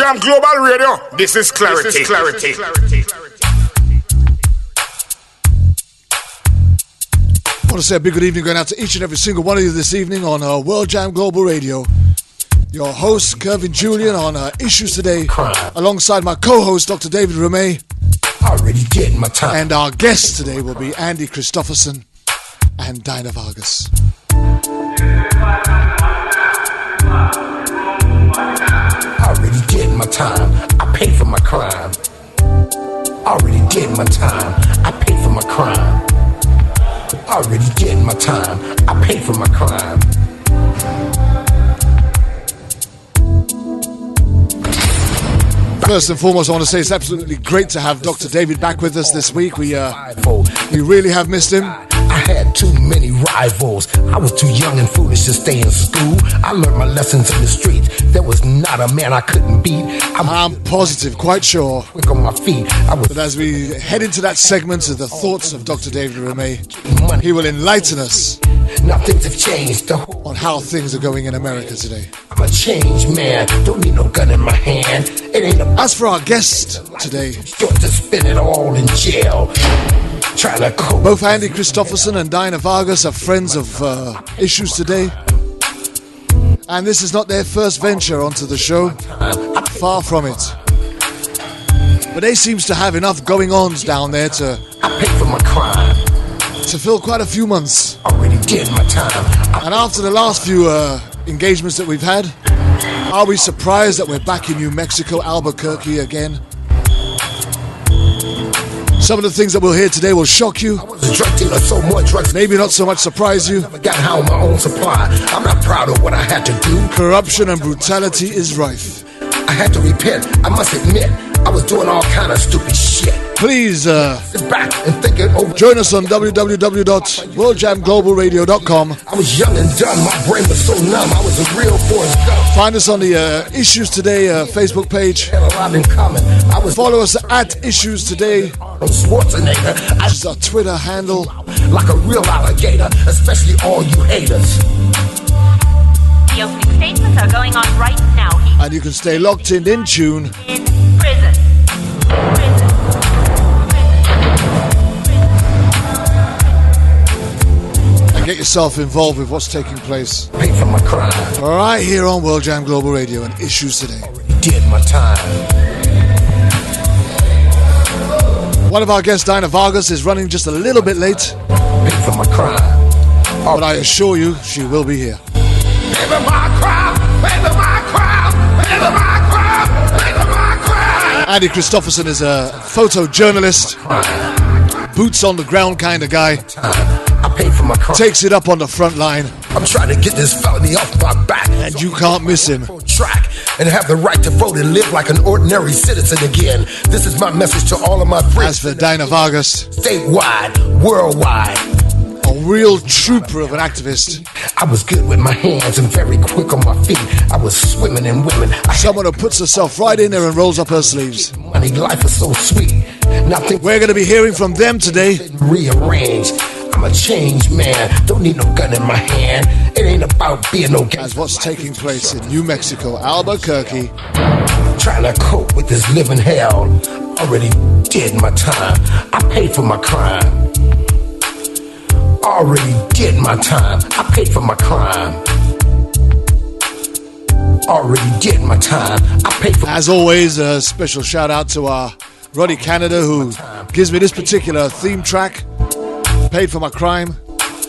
Jam Global Radio. This is Clarity. This is Clarity. I want to say a big good evening going out to each and every single one of you this evening on World Jam Global Radio. Your host, Kervin, Julien, on Issues Today, alongside my co-host, Dr. David Ramey. Already did my time. And our guests today will be Andy Christopherson and Dinah Vargas. Already did my time. I paid for my crime. Already did my time. I paid for my crime. Already did my time. I paid for my crime. First and foremost, I want to say it's absolutely great to have Dr. David back with us this week. We really have missed him. I had too many rivals. I was too young and foolish to stay in school. I learned my lessons in the streets. There was not a man I couldn't beat. I'm positive, quite sure. Quick on my feet. But as we head into that segment of the thoughts of Dr. David Ramey, he will enlighten us now things have changed on how things are going in America today. I'm a changed man. Don't need no gun in my hand. It ain't a... As for our guest today, short to spend it all in jail. Both Andy Christopherson and Dinah Vargas are friends of Issues Today, and this is not their first venture onto the show, far from it. But they seems to have enough going-ons down there to fill quite a few months. Already did my time. And after the last few engagements that we've had, are we surprised that we're back in New Mexico, Albuquerque again? Some of the things that we'll hear today will shock you. Maybe not so much surprise you. I'm not proud of what I had to do. Corruption and brutality is rife. I had to repent. I must admit, I was doing all kind of stupid shit. Please sit back and think it over. Join us on www.worldjamglobalradio.com. I was young and dumb. My brain was so numb. I was a real Forrest Gump. Find us on the Issues Today Facebook page. Had a lot in common. Follow us at Issues Today. Schwarzenegger. Which is our Twitter handle. Like a real alligator, especially all you haters. The opening statements are going on right now. And you can stay locked in tune. In prison. And get yourself involved with what's taking place. Pay for my crime. Right here on World Jam Global Radio and Issues Today. Already did my time. One of our guests, Dinah Vargas, is running just a little bit late. Pay for my crime. But I assure you, she will be here. Pay for my crime. Pay for my crime. Pay for my crime. Pay for my crime. Andy Christopherson is a photojournalist, boots on the ground kind of guy. I paid for my crime. Takes it up on the front line. I'm trying to get this felony off my back. And you can't miss him. Track and have the right to vote and live like an ordinary citizen again. This is my message to all of my friends. As for Dinah Vargas, statewide, worldwide, a real trooper of an activist. I was good with my hands and very quick on my feet. I was swimming in women. Someone who puts herself right in there and rolls up her sleeves. Money, life is so sweet. Nothing. We're going to be hearing from them today. Rearrange. I'm a changed man. Don't need no gun in my hand. It ain't about being no guy. As what's taking place in New Mexico, Albuquerque. Trying to cope with this living hell. Already did my time. I paid for my crime. Already did my time. I paid for my crime. Already did my time. I paid for. As always, a special shout out to our Roddy Canada, who gives me this particular theme track. Paid for my crime.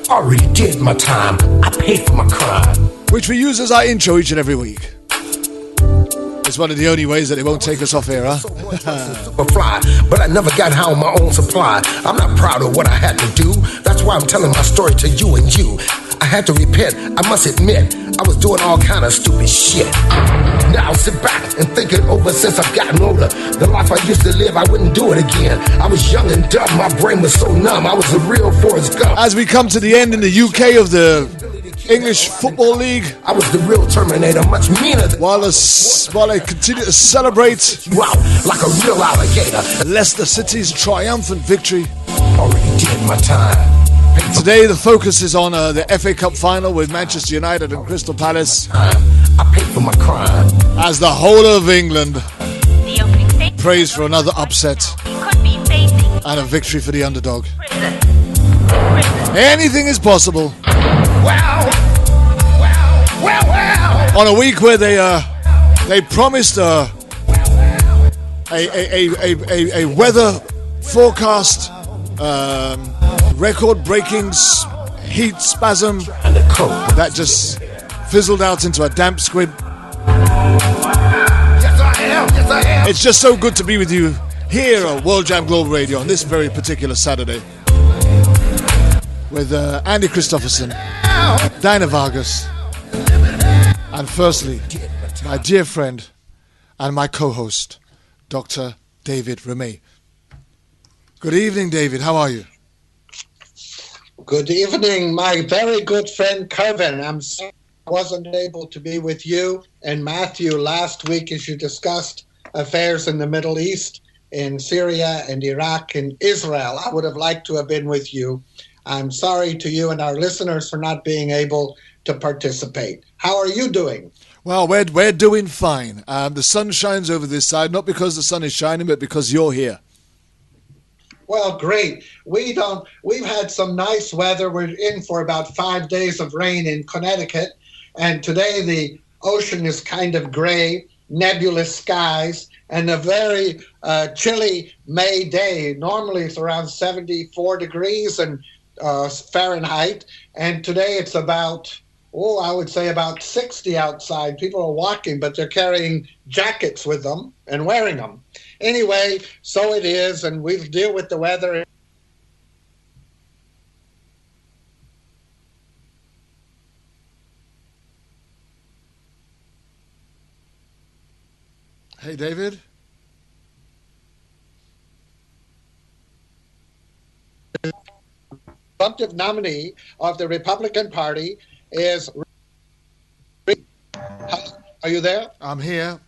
Already did my time. I paid for my crime. Which we use as our intro each and every week. It's one of the only ways that it won't take us off air, huh? Superfly, but I never got high on my own supply. I'm not proud of what I had to do. That's why I'm telling my story to you and you. I had to repent. I must admit, I was doing all kind of stupid shit. Now sit back and think it over since I've gotten older. The life I used to live, I wouldn't do it again. I was young and dumb. My brain was so numb. I was a real Forrest Gump. As we come to the end in the UK of the English Football League, I was the real Terminator, much meaner than while they continue to celebrate wow, like a real alligator. Leicester City's triumphant victory. Already did my time. Today the focus is on the FA Cup final with Manchester United and Crystal Palace. I paid for my crime. As the whole of England prays for another upset and a victory for the underdog. Anything is possible. Wow. On a week where they promised a weather forecast, record-breaking heat spasm that just fizzled out into a damp squib. Yes, I am. It's just so good to be with you here on World Jam Global Radio on this very particular Saturday with Andy Christopherson, Dinah Vargas, and firstly, my dear friend and my co-host, Dr. David Remay. Good evening, David. How are you? Good evening, my very good friend Kervin. I'm sorry I wasn't able to be with you and Matthew last week as you discussed affairs in the Middle East, in Syria and Iraq and Israel. I would have liked to have been with you. I'm sorry to you and our listeners for not being able to participate. How are you doing? Well, we're doing fine. The sun shines over this side, not because the sun is shining, but because you're here. Well, great. We've had some nice weather. We're in for about 5 days of rain in Connecticut. And today the ocean is kind of gray, nebulous skies, and a very chilly May day. Normally it's around 74 degrees and Fahrenheit. And today it's about, I would say about 60 outside. People are walking, but they're carrying jackets with them and wearing them. Anyway, so it is, and we'll deal with the weather. Hey, David. Presumptive nominee of the Republican Party is... Are you there? I'm here.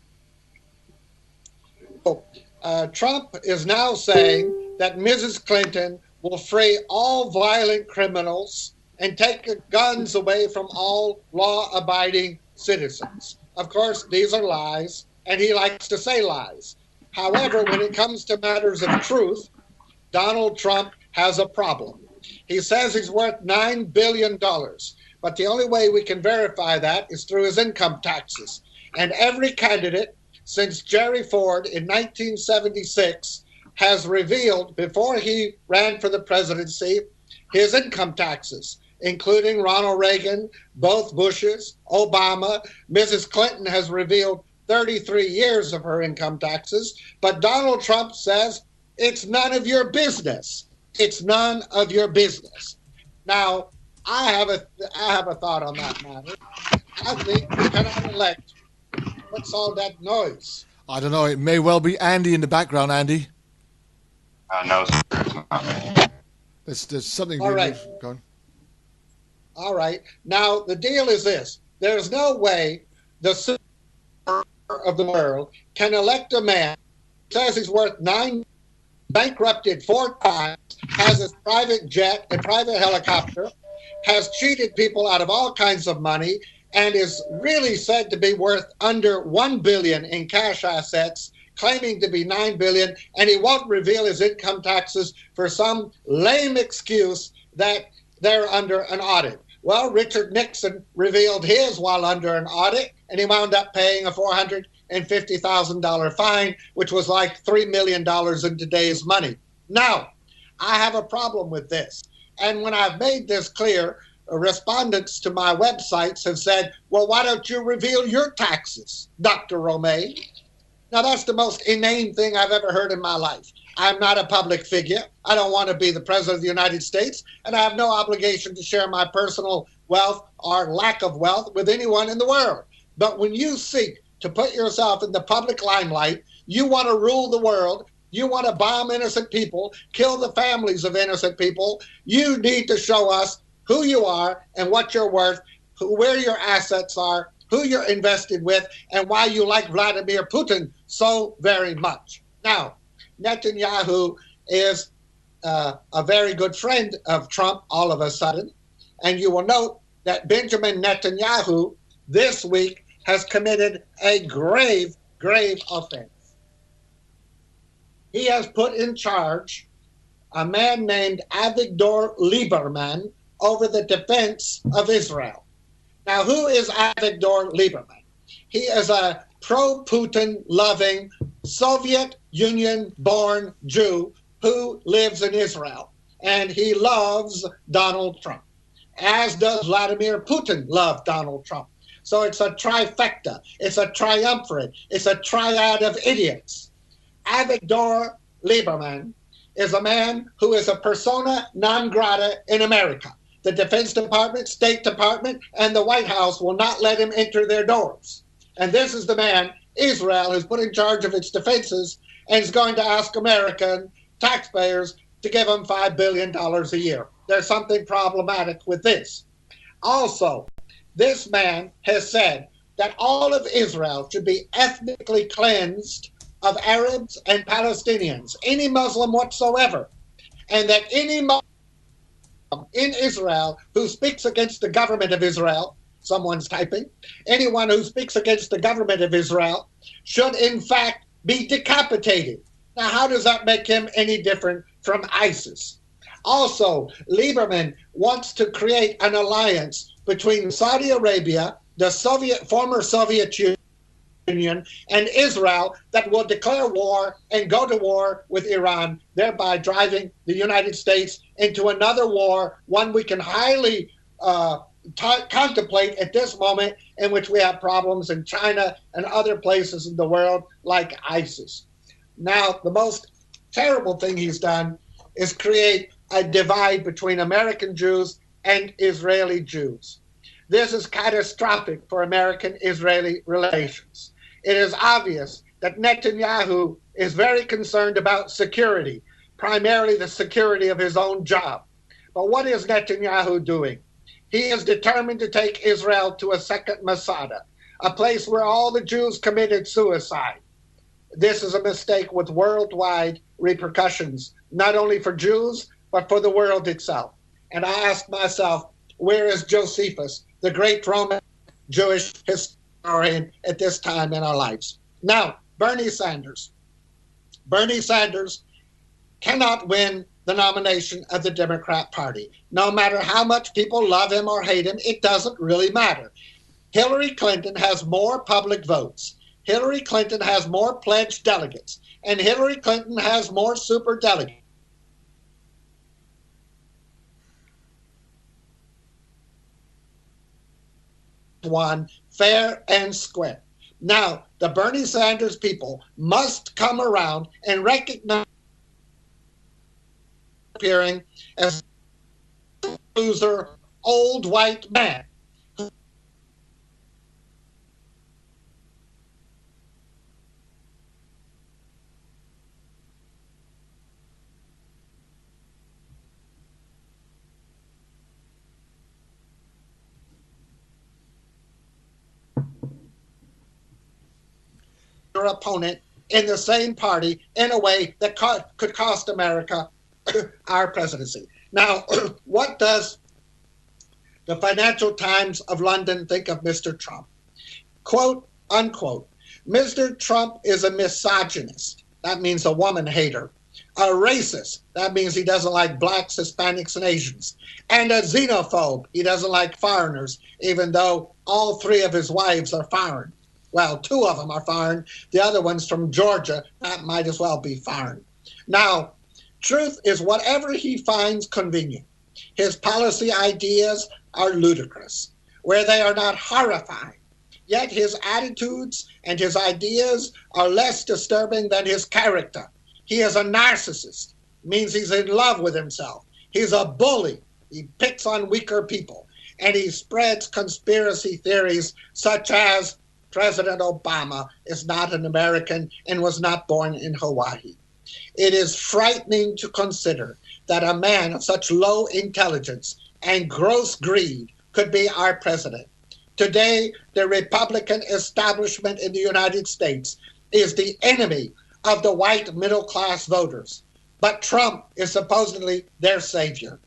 Trump is now saying that Mrs. Clinton will free all violent criminals and take guns away from all law-abiding citizens. Of course, these are lies, and he likes to say lies. However, when it comes to matters of truth, Donald Trump has a problem. He says he's worth $9 billion, but the only way we can verify that is through his income taxes. And every candidate since Jerry Ford in 1976 has revealed, before he ran for the presidency, his income taxes, including Ronald Reagan, both Bushes, Obama. Mrs. Clinton has revealed 33 years of her income taxes, but Donald Trump says it's none of your business. It's none of your business. Now, I have a thought on that matter. I think we cannot elect. What's all that noise? I don't know. It may well be Andy in the background, Andy. No, sir, it's not me. There's something. All right. Go on. All right. Now, the deal is this. There's no way the center of the world can elect a man who says he's worth $9, bankrupted 4 times, has his private jet, a private helicopter, has cheated people out of all kinds of money, and is really said to be worth under $1 billion in cash assets, claiming to be $9 billion, and he won't reveal his income taxes for some lame excuse that they're under an audit. Well, Richard Nixon revealed his while under an audit, and he wound up paying a $450,000 fine, which was like $3 million in today's money. Now, I have a problem with this. And when I've made this clear, respondents to my websites have said, well, why don't you reveal your taxes, Dr. Romay? Now, that's the most inane thing I've ever heard in my life. I'm not a public figure. I don't want to be the president of the United States, and I have no obligation to share my personal wealth or lack of wealth with anyone in the world. But when you seek to put yourself in the public limelight, you want to rule the world, you want to bomb innocent people, kill the families of innocent people, you need to show us who you are and what you're worth, where your assets are, who you're invested with, and why you like Vladimir Putin so very much. Now, Netanyahu is a very good friend of Trump all of a sudden. And you will note that Benjamin Netanyahu this week has committed a grave, grave offense. He has put in charge a man named Avigdor Lieberman over the defense of Israel. Now, who is Avigdor Lieberman? He is a pro-Putin loving Soviet Union-born Jew who lives in Israel, and he loves Donald Trump, as does Vladimir Putin love Donald Trump. So it's a trifecta, it's a triumvirate, it's a triad of idiots. Avigdor Lieberman is a man who is a persona non grata in America. The Defense Department, State Department, and the White House will not let him enter their doors. And this is the man Israel has put in charge of its defenses and is going to ask American taxpayers to give him $5 billion a year. There's something problematic with this. Also, this man has said that all of Israel should be ethnically cleansed of Arabs and Palestinians, any Muslim whatsoever, and that any Muslim in Israel who speaks against the government of Israel, someone's typing, anyone who speaks against the government of Israel should in fact be decapitated. Now, how does that make him any different from ISIS? Also, Lieberman wants to create an alliance between Saudi Arabia, the former Soviet Union, and Israel that will declare war and go to war with Iran, thereby driving the United States into another war, one we can highly contemplate at this moment, in which we have problems in China and other places in the world like ISIS. Now, the most terrible thing he's done is create a divide between American Jews and Israeli Jews. This is catastrophic for American-Israeli relations. It is obvious that Netanyahu is very concerned about security, primarily the security of his own job. But what is Netanyahu doing? He is determined to take Israel to a second Masada, a place where all the Jews committed suicide. This is a mistake with worldwide repercussions, not only for Jews, but for the world itself. And I ask myself, where is Josephus, the great Roman Jewish historian at this time in our lives? Now, Bernie Sanders. Bernie Sanders cannot win the nomination of the Democrat Party. No matter how much people love him or hate him, it doesn't really matter. Hillary Clinton has more public votes. Hillary Clinton has more pledged delegates. And Hillary Clinton has more super delegates. One fair and square. Now, the Bernie Sanders people must come around and recognize appearing as a loser, old white man. Your opponent in the same party in a way that could cost America our presidency. Now, what does the Financial Times of London think of Mr. Trump? Quote, unquote, Mr. Trump is a misogynist. That means a woman hater. A racist. That means he doesn't like blacks, Hispanics, and Asians. And a xenophobe. He doesn't like foreigners, even though all three of his wives are foreign. Well, two of them are foreign. The other one's from Georgia. That might as well be foreign. Now, truth is whatever he finds convenient. His policy ideas are ludicrous, where they are not horrifying. Yet his attitudes and his ideas are less disturbing than his character. He is a narcissist, means he's in love with himself. He's a bully. He picks on weaker people. And he spreads conspiracy theories such as President Obama is not an American and was not born in Hawaii. It is frightening to consider that a man of such low intelligence and gross greed could be our president. Today, the Republican establishment in the United States is the enemy of the white middle-class voters. but Trump is supposedly their savior.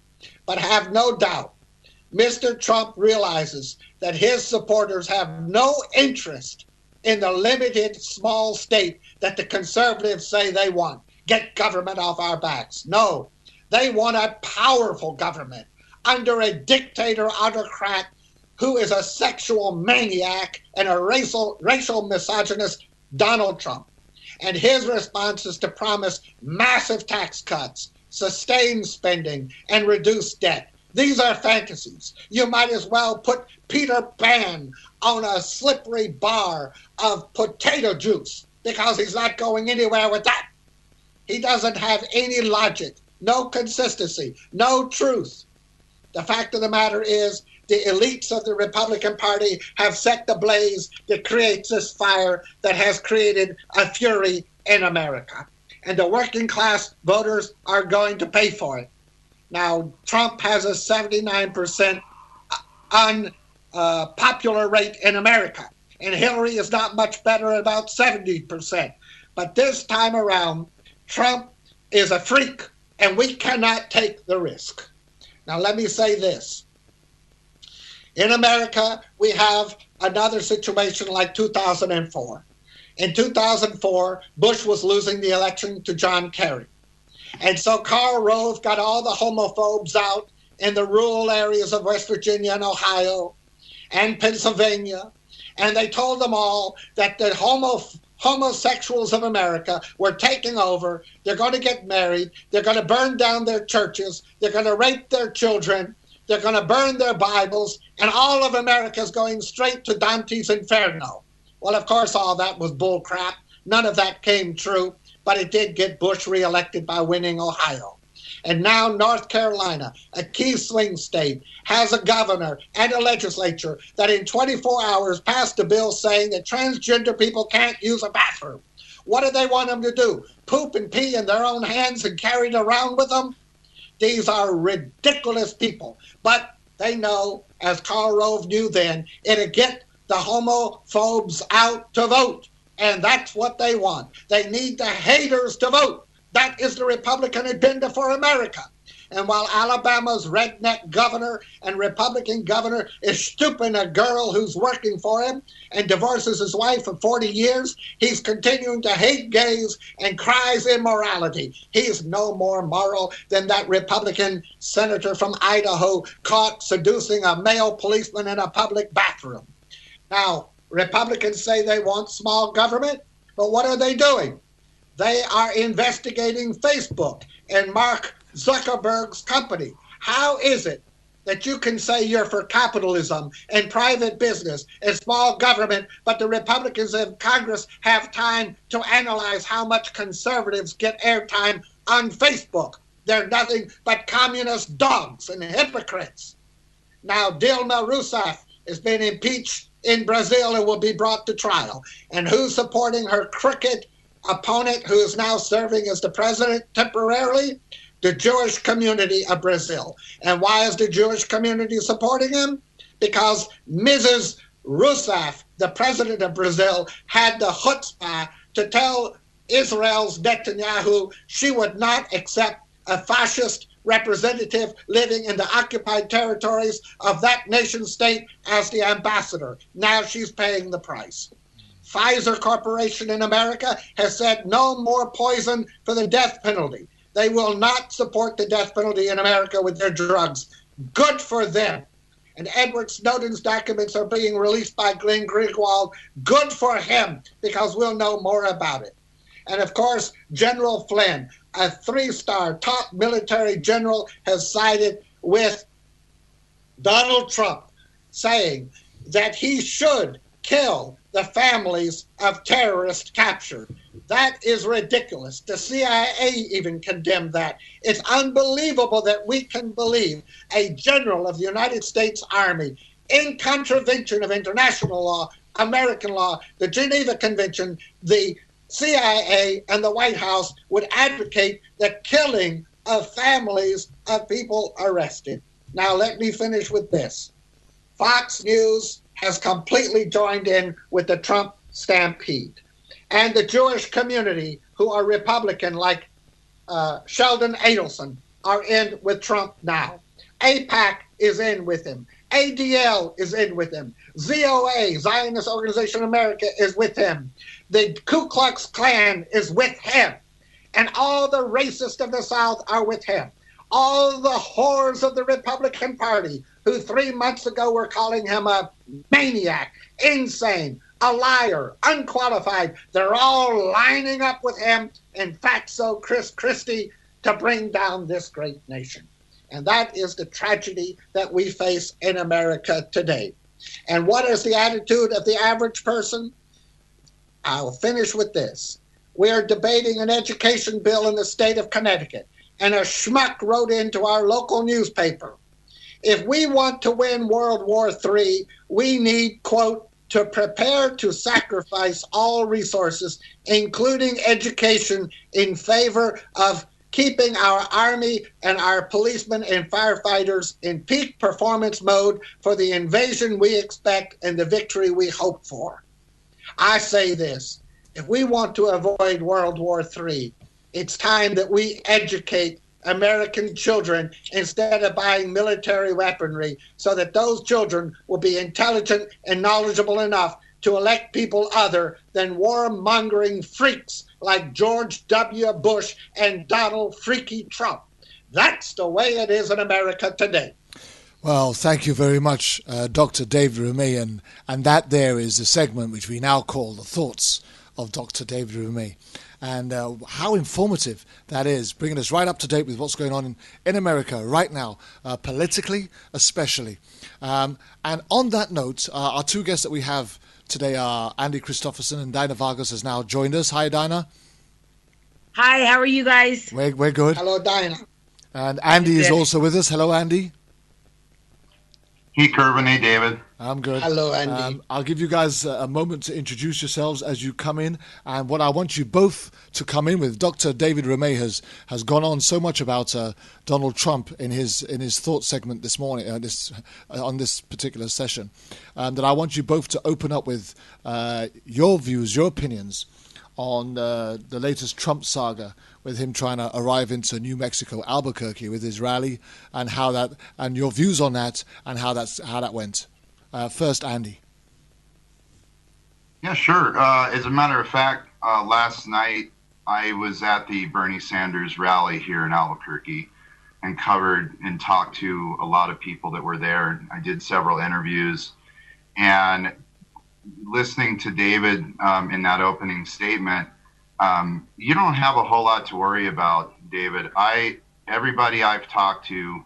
But have no doubt, Mr. Trump realizes that his supporters have no interest in the limited small state that the conservatives say they want. Get government off our backs. No, they want a powerful government under a dictator autocrat who is a sexual maniac and a racial misogynist, Donald Trump. And his response is to promise massive tax cuts, sustain spending, and reduce debt. These are fantasies. You might as well put Peter Pan on a slippery bar of potato juice because he's not going anywhere with that. He doesn't have any logic, no consistency, no truth. The fact of the matter is the elites of the Republican Party have set the blaze that creates this fire that has created a fury in America. And the working class voters are going to pay for it. Now, Trump has a 79% unpopular rate in America, and Hillary is not much better at about 70%. But this time around, Trump is a freak, and we cannot take the risk. Now, let me say this. In America, we have another situation like 2004. In 2004, Bush was losing the election to John Kerry. And so Karl Rove got all the homophobes out in the rural areas of West Virginia and Ohio and Pennsylvania. And they told them all that the homosexuals of America were taking over. They're going to get married. They're going to burn down their churches. They're going to rape their children. They're going to burn their Bibles. And all of America is going straight to Dante's Inferno. Well, of course, all that was bull crap. None of that came true. But it did get Bush reelected by winning Ohio. And now North Carolina, a key swing state, has a governor and a legislature that in 24 hours passed a bill saying that transgender people can't use a bathroom. What do they want them to do? Poop and pee in their own hands and carry it around with them? These are ridiculous people. But they know, as Karl Rove knew then, it'll get the homophobes out to vote. And that's what they want. They need the haters to vote. That is the Republican agenda for America. And while Alabama's redneck governor and Republican governor is stooping a girl who's working for him and divorces his wife for 40 years, he's continuing to hate gays and cries immorality. He's no more moral than that Republican senator from Idaho caught seducing a male policeman in a public bathroom. Now, Republicans say they want small government, but what are they doing? They are investigating Facebook and Mark Zuckerberg's company. How is it that you can say you're for capitalism and private business and small government, but the Republicans in Congress have time to analyze how much conservatives get airtime on Facebook? They're nothing but communist dogs and hypocrites. Now, Dilma Rousseff has been impeached in Brazil and will be brought to trial. And who's supporting her crooked opponent, who is now serving as the president temporarily? The Jewish community of Brazil. And why is the Jewish community supporting him? Because Mrs. Rousseff, the president of Brazil, had the chutzpah to tell Israel's Netanyahu she would not accept a fascist representative living in the occupied territories of that nation state as the ambassador. Now she's paying the price. Pfizer Corporation in America has said no more poison for the death penalty. They will not support the death penalty in America with their drugs. Good for them. And Edward Snowden's documents are being released by Glenn Greenwald. Good for him, because we'll know more about it. And of course, General Flynn, a 3-star top military general, has sided with Donald Trump, saying that he should kill the families of terrorists captured. That is ridiculous. The CIA even condemned that. It's unbelievable that we can believe a general of the United States Army, in contravention of international law, American law, the Geneva Convention, the CIA and the White House would advocate the killing of families of people arrested. Now, let me finish with this. Fox News has completely joined in with the Trump stampede. And the Jewish community, who are Republican, like Sheldon Adelson are in with Trump now. AIPAC is in with him. ADL is in with him. ZOA, Zionist Organization America, is with him. The Ku Klux Klan is with him. And all the racists of the South are with him. All the whores of the Republican Party, who 3 months ago were calling him a maniac, insane, a liar, unqualified, they're all lining up with him and Fatso Chris Christie to bring down this great nation. And that is the tragedy that we face in America today. And what is the attitude of the average person? I'll finish with this. We are debating an education bill in the state of Connecticut, and a schmuck wrote into our local newspaper, if we want to win World War III, we need, quote, to prepare to sacrifice all resources, including education, in favor of keeping our Army and our policemen and firefighters in peak performance mode for the invasion we expect and the victory we hope for. I say this, if we want to avoid World War III, it's time that we educate American children instead of buying military weaponry so that those children will be intelligent and knowledgeable enough to elect people other than warmongering freaks like George W. Bush and Donald Freaky Trump. That's the way it is in America today. Well, thank you very much, Dr. David Rumey, and that there is a segment which we now call The Thoughts of Dr. David Rumey. And how informative that is, bringing us right up to date with what's going on in America right now, politically especially. And on that note, our two guests that we have today are Andy Christopherson, and Dinah Vargas has now joined us. Hi, Dinah. Hi, how are you guys? We're good. Hello, Dinah. And Andy is also with us. Hello, Andy. Hey, Kervin. Hey, David. I'm good. Hello, Andy. I'll give you guys a moment to introduce yourselves as you come in. And what I want you both to come in with, Dr. David Rumey has gone on so much about Donald Trump in his thought segment this morning, on this particular session, that I want you both to open up with your views, your opinions on the latest Trump saga, with him trying to arrive into New Mexico, Albuquerque, with his rally, and how that, and your views on that, and how that went. First, Andy. Yeah, sure. As a matter of fact, last night I was at the Bernie Sanders rally here in Albuquerque and covered and talked to a lot of people that were there. I did several interviews, and listening to David in that opening statement, you don't have a whole lot to worry about, David. Everybody I've talked to,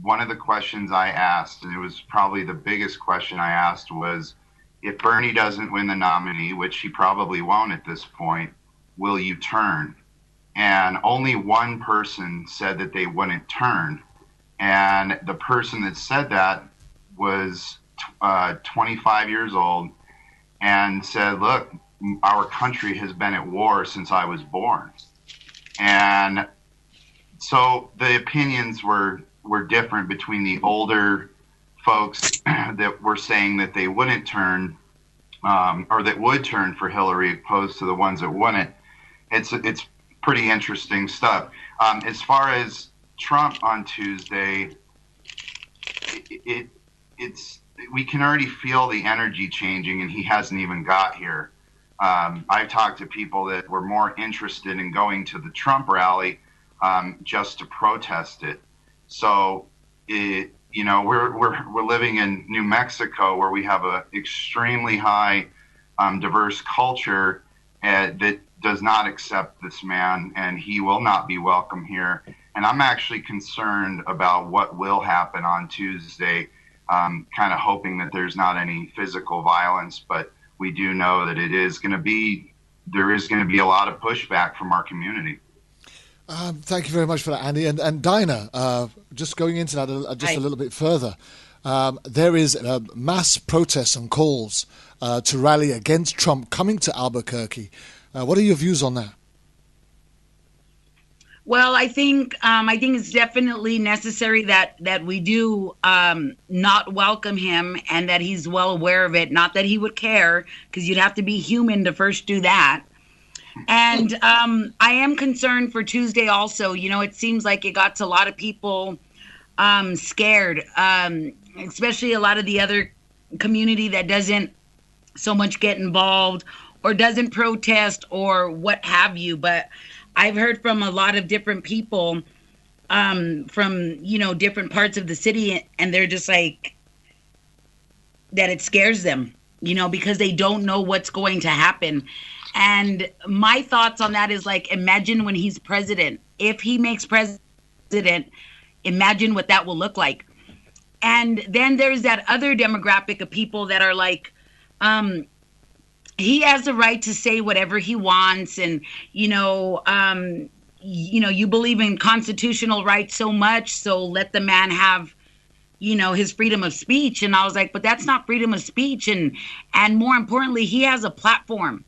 one of the questions I asked, and it was probably the biggest question I asked, was, if Bernie doesn't win the nominee, which he probably won't at this point, will you turn? And only one person said that they wouldn't turn. And the person that said that was 25 years old and said, look, our country has been at war since I was born. And so the opinions were different between the older folks that were saying that they wouldn't turn, or that would turn for Hillary, opposed to the ones that wouldn't. It's pretty interesting stuff. As far as Trump on Tuesday, it's we can already feel the energy changing, and he hasn't even got here. I've talked to people that were more interested in going to the Trump rally just to protest it. So, we're living in New Mexico, where we have a extremely high diverse culture that does not accept this man, and he will not be welcome here. And I'm actually concerned about what will happen on Tuesday, kind of hoping that there's not any physical violence, but we do know that there is going to be a lot of pushback from our community. Thank you very much for that, Andy. And Dinah, just going into that a little bit further, there is mass protests and calls to rally against Trump coming to Albuquerque. What are your views on that? Well, I think it's definitely necessary that we do not welcome him, and that he's well aware of it. Not that he would care, because you'd have to be human to first do that. And I am concerned for Tuesday also. You know, it seems like it got a lot of people scared, especially a lot of the other community that doesn't so much get involved or doesn't protest or what have you. But I've heard from a lot of different people from, you know, different parts of the city, and they're just like, that it scares them, you know, because they don't know what's going to happen. And my thoughts on that is like, imagine when he's president. If he makes president, imagine what that will look like. And then there's that other demographic of people that are like, he has the right to say whatever he wants. And, you know, you believe in constitutional rights so much, so let the man have, you know, his freedom of speech. And I was like, but that's not freedom of speech. And more importantly, he has a platform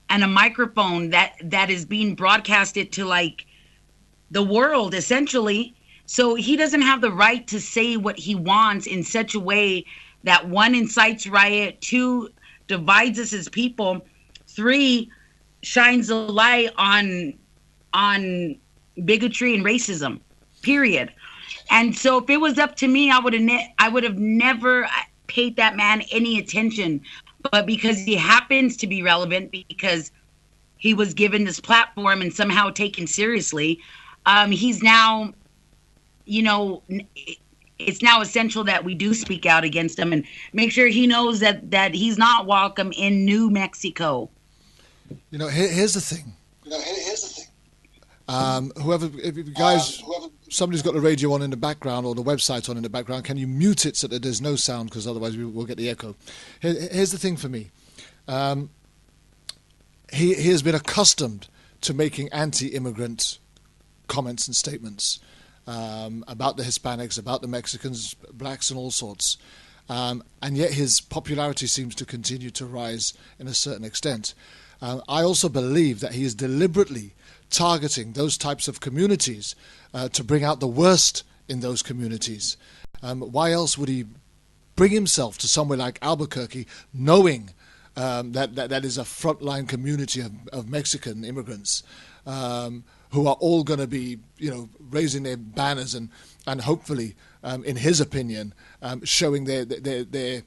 and a microphone that is being broadcasted to like the world essentially. So he doesn't have the right to say what he wants in such a way that, one, incites riot, two, divides us as people, three, shines a light on bigotry and racism, period. And so if it was up to me, I would have never paid that man any attention. But because he happens to be relevant, because he was given this platform and somehow taken seriously, he's now, you know, it's now essential that we do speak out against him and make sure he knows that he's not welcome in New Mexico. You know, here's the thing. If you guys, somebody's got the radio on in the background or the website on in the background, can you mute it so that there's no sound? Because otherwise we'll get the echo. Here's the thing for me. He has been accustomed to making anti-immigrant comments and statements about the Hispanics, about the Mexicans, blacks, and all sorts. And yet his popularity seems to continue to rise in a certain extent. I also believe that he is deliberately targeting those types of communities to bring out the worst in those communities. Why else would he bring himself to somewhere like Albuquerque, knowing that is a frontline community of Mexican immigrants who are all going to be, you know, raising their banners and hopefully, in his opinion, showing their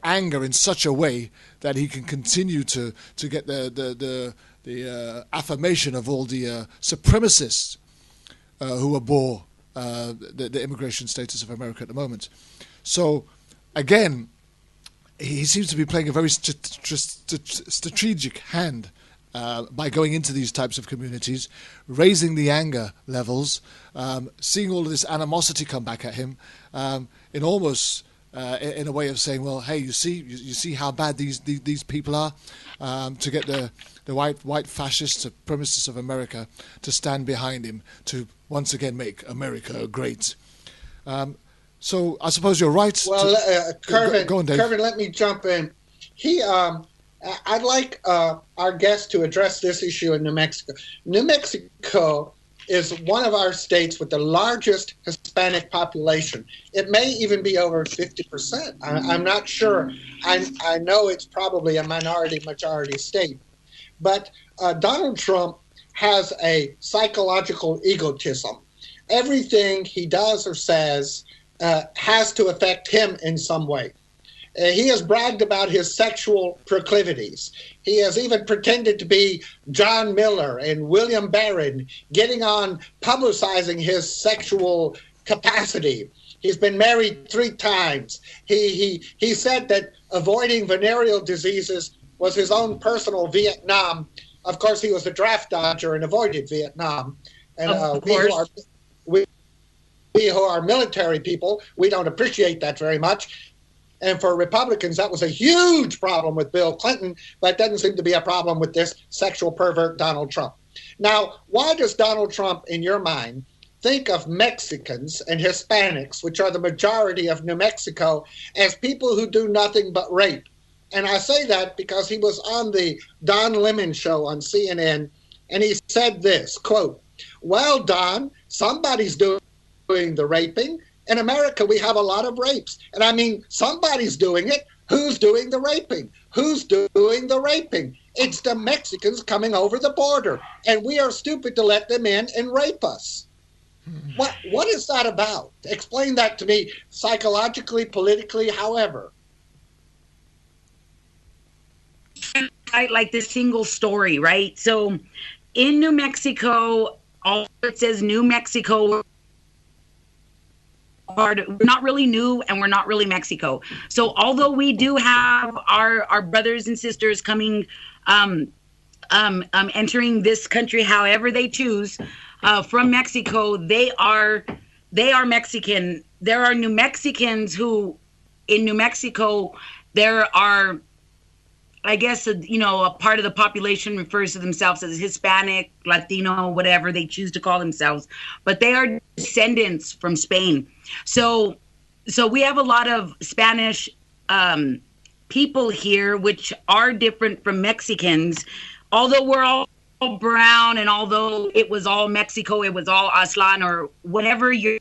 anger in such a way that he can continue to get the affirmation of all the supremacists who abhor the immigration status of America at the moment. So, again, he seems to be playing a very strategic hand by going into these types of communities, raising the anger levels, seeing all of this animosity come back at him, in almost in a way of saying, well, hey, you see how bad these people are, to get the white fascist supremacists of America to stand behind him to once again make America great. So I suppose you're right. Well, Kervin, go on, Dave. Kervin, let me jump in. I'd like our guest to address this issue in New Mexico. New Mexico is one of our states with the largest Hispanic population. It may even be over 50%. I'm not sure. I know it's probably a majority state. But Donald Trump has a psychological egotism. Everything he does or says has to affect him in some way. He has bragged about his sexual proclivities. He has even pretended to be John Miller and William Barron, getting on publicizing his sexual capacity. He's been married 3 times. He said that avoiding venereal diseases was his own personal Vietnam. Of course, he was a draft dodger and avoided Vietnam. And we who are military people, we don't appreciate that very much. And for Republicans, that was a huge problem with Bill Clinton, but doesn't seem to be a problem with this sexual pervert Donald Trump. Now, why does Donald Trump, in your mind, think of Mexicans and Hispanics, which are the majority of New Mexico, as people who do nothing but rape? And I say that because he was on the Don Lemon show on CNN, and he said this, quote, "Well, Don, somebody's doing the raping. In America, we have a lot of rapes. And I mean, somebody's doing it. Who's doing the raping? Who's doing the raping? It's the Mexicans coming over the border, and we are stupid to let them in and rape us. What is that about? Explain that to me psychologically, politically, however. Like this single story, right? So in New Mexico, all it says New Mexico. We're not really new, and we're not really Mexico. So although we do have our brothers and sisters coming, entering this country however they choose, from Mexico, they are Mexican. There are New Mexicans who, in New Mexico, there are, I guess, a part of the population refers to themselves as Hispanic, Latino, whatever they choose to call themselves, but they are descendants from Spain. So we have a lot of Spanish people here, which are different from Mexicans. Although we're all brown, and although it was all Mexico, it was all Aztlan, or whatever your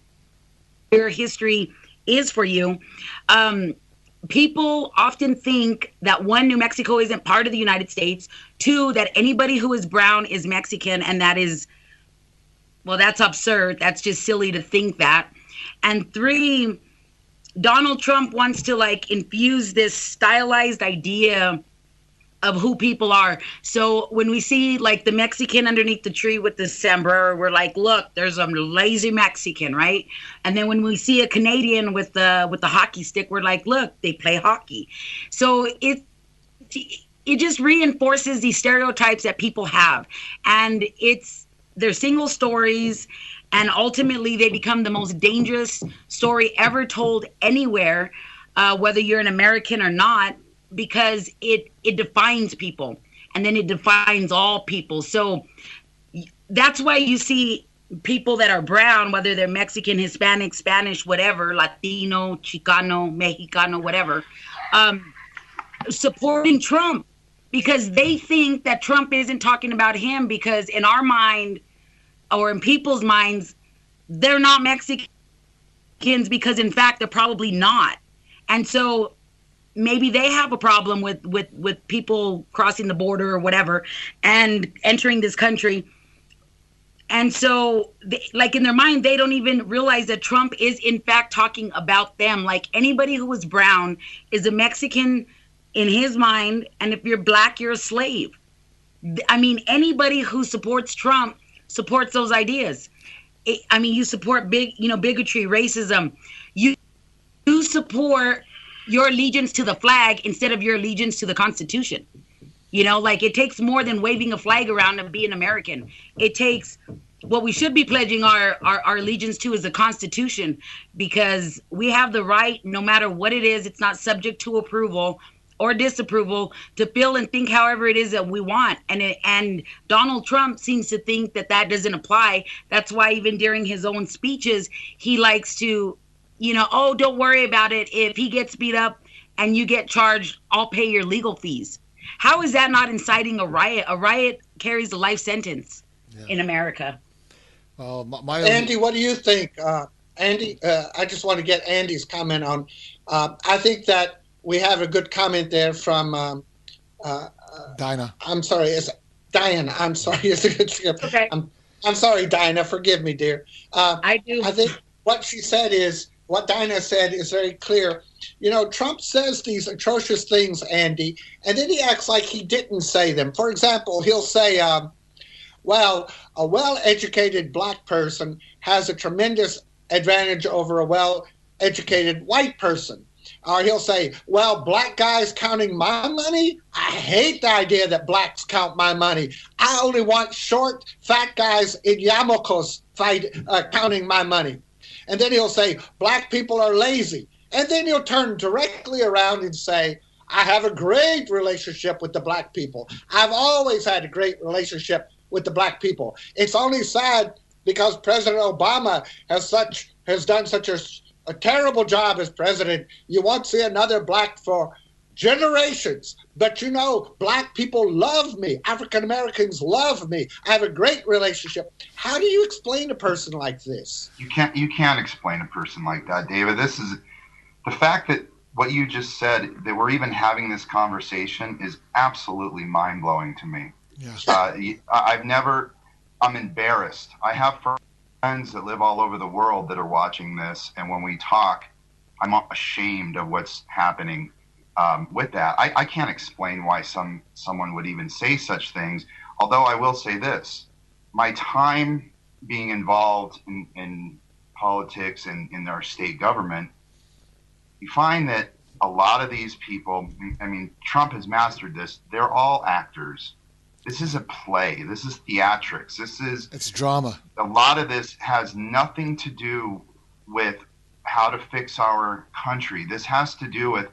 history is for you. People often think that, one, New Mexico isn't part of the United States. Two, that anybody who is brown is Mexican, and that is, well, that's absurd. That's just silly to think that. And three, Donald Trump wants to infuse this stylized idea of who people are. So when we see the Mexican underneath the tree with the sombrero, we're like, look, there's a lazy Mexican, right? And then when we see a Canadian with the hockey stick, we're like, look, they play hockey. So it just reinforces these stereotypes that people have, and they're single stories, and ultimately they become the most dangerous story ever told anywhere, whether you're an American or not, because it defines people, and then it defines all people. So that's why you see people that are brown, whether they're Mexican, Hispanic, Spanish, whatever, Latino, Chicano, Mexicano, whatever, supporting Trump, because they think that Trump isn't talking about him, because in our mind, or in people's minds, they're not Mexicans, because in fact they're probably not. And so maybe they have a problem with people crossing the border or whatever and entering this country. And so, in their mind, they don't even realize that Trump is, in fact, talking about them. Anybody who is brown is a Mexican in his mind, and if you're black, you're a slave. I mean, anybody who supports Trump supports those ideas. You support bigotry, racism. You support your allegiance to the flag instead of your allegiance to the Constitution. It takes more than waving a flag around and being American. It takes, what we should be pledging our allegiance to is the Constitution, because we have the right, no matter what it is, it's not subject to approval or disapproval, to feel and think however it is that we want. And Donald Trump seems to think that doesn't apply. That's why even during his own speeches, he likes to, oh, don't worry about it. If he gets beat up and you get charged, I'll pay your legal fees. How is that not inciting a riot? A riot carries a life sentence in America. Andy, what do you think? Andy, I just want to get Andy's comment on. I think that we have a good comment there from Dinah. I'm sorry, it's Diana. I'm sorry, it's a good skip. Okay. I'm sorry, Dinah. Forgive me, dear. I do. I think what Dinah said is very clear. Trump says these atrocious things, Andy, and then he acts like he didn't say them. For example, he'll say, a well-educated black person has a tremendous advantage over a well-educated white person. Or he'll say, black guys counting my money? I hate the idea that blacks count my money. I only want short, fat guys in yarmulkes counting my money. And then he'll say, black people are lazy. And then he'll turn directly around and say, I have a great relationship with the black people. I've always had a great relationship with the black people. It's only sad because President Obama has done such a terrible job as president. You won't see another black for generations. But black people love me. African Americans love me. I have a great relationship. How do you explain a person like this? You can't explain a person like that, David. This is the fact that what you just said, that we're even having this conversation, is absolutely mind-blowing to me. Yeah. I'm embarrassed. I have friends that live all over the world that are watching this, and when we talk, I'm ashamed of what's happening with that. I can't explain why someone would even say such things, although I will say this. My time being involved in politics and in our state government, you find that a lot of these people, I mean, Trump has mastered this. They're all actors. This is a play. This is theatrics. It's drama. A lot of this has nothing to do with how to fix our country. This has to do with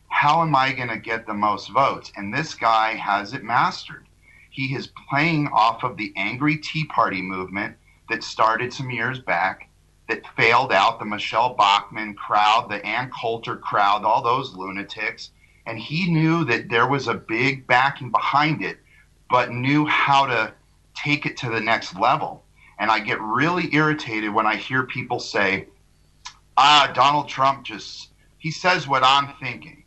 how am I going to get the most votes? And this guy has it mastered. He is playing off of the angry Tea Party movement that started some years back, that failed out, the Michelle Bachmann crowd, the Ann Coulter crowd, all those lunatics. And he knew that there was a big backing behind it, but knew how to take it to the next level. And I get really irritated when I hear people say, Donald Trump he says what I'm thinking.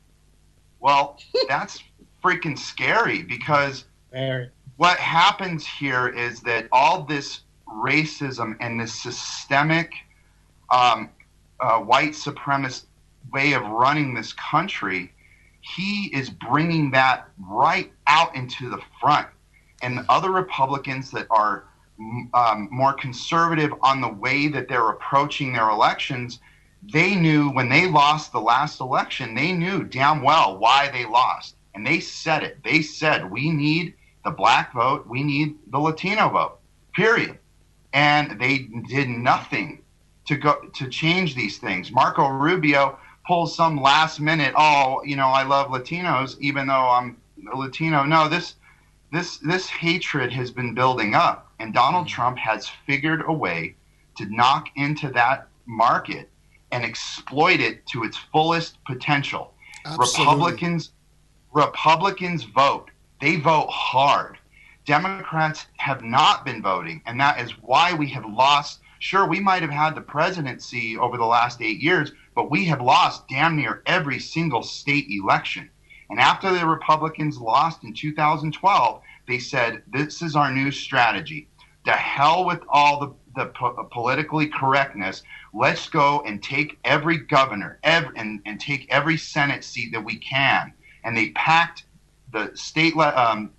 Well, that's freaking scary, because what happens here is that all this racism and this systemic white supremacist way of running this country, he is bringing that right out into the front. And the other Republicans that are more conservative on the way that they're approaching their elections, they knew when they lost the last election, they knew damn well why they lost. And they said it. They said, we need the black vote, we need the Latino vote, period. And they did nothing to change these things. Marco Rubio pulls some last minute, I love Latinos, even though I'm a Latino. No, this hatred has been building up, and Donald Trump has figured a way to knock into that market and exploit it to its fullest potential. Absolutely. Republicans vote. They vote hard. Democrats have not been voting, and that is why we have lost. Sure, we might have had the presidency over the last 8 years, but we have lost damn near every single state election. And after the Republicans lost in 2012, they said, this is our new strategy. To hell with all the politically correctness. Let's go and take every governor and take every Senate seat that we can. And they packed the state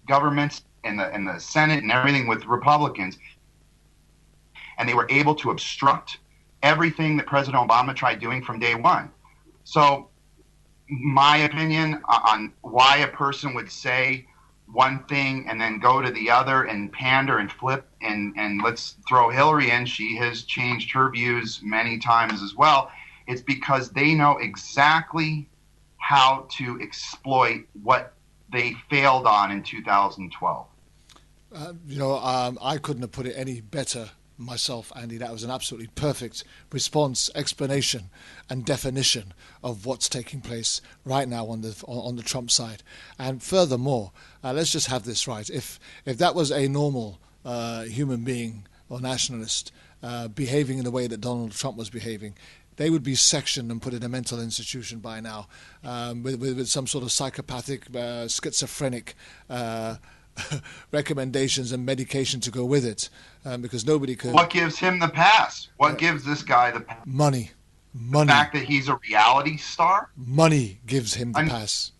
governments and the Senate and everything with Republicans. And they were able to obstruct everything that President Obama tried doing from day one. So my opinion on why a person would say one thing and then go to the other and pander and flip and let's throw Hillary in. She has changed her views many times as well. It's because they know exactly how to exploit what they failed on in 2012. I couldn't have put it any better myself, Andy. That was an absolutely perfect response, explanation, and definition of what's taking place right now on the Trump side. And furthermore, let's just have this right. If that was a normal human being or nationalist behaving in the way that Donald Trump was behaving, they would be sectioned and put in a mental institution by now, with some sort of psychopathic, schizophrenic recommendations and medication to go with it, because nobody could. What gives him the pass? What gives this guy the pass? Money. The fact that he's a reality star? Money gives him the pass.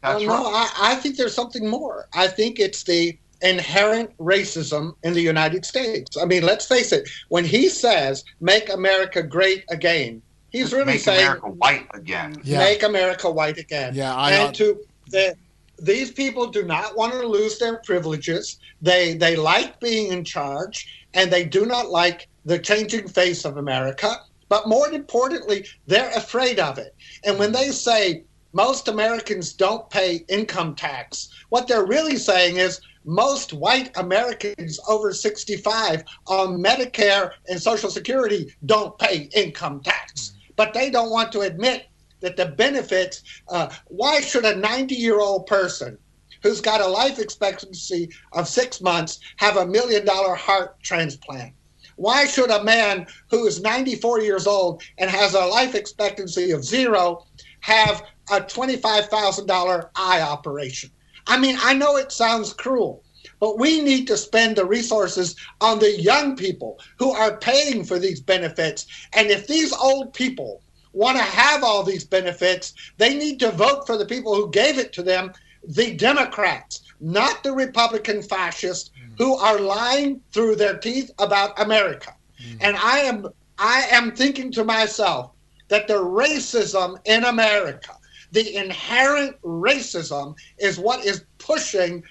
That's right. No, I think there's something more. I think it's the inherent racism in the United States. I mean, let's face it. When he says, make America great again, he's really saying, make America white again. Yeah. Make America white again. Yeah, these people do not want to lose their privileges. They like being in charge, and they do not like the changing face of America. But more importantly, they're afraid of it. And when they say most Americans don't pay income tax, what they're really saying is most white Americans over 65 on Medicare and Social Security don't pay income tax. But they don't want to admit that the benefits, why should a 90-year-old person who's got a life expectancy of 6 months have $1 million heart transplant? Why should a man who is 94 years old and has a life expectancy of 0 have a $25,000 eye operation? I mean, I know it sounds cruel, but we need to spend the resources on the young people who are paying for these benefits. And if these old people want to have all these benefits, they need to vote for the people who gave it to them, the Democrats, not the Republican fascists who are lying through their teeth about America. And I am thinking to myself that the racism in America, the inherent racism, is what is pushing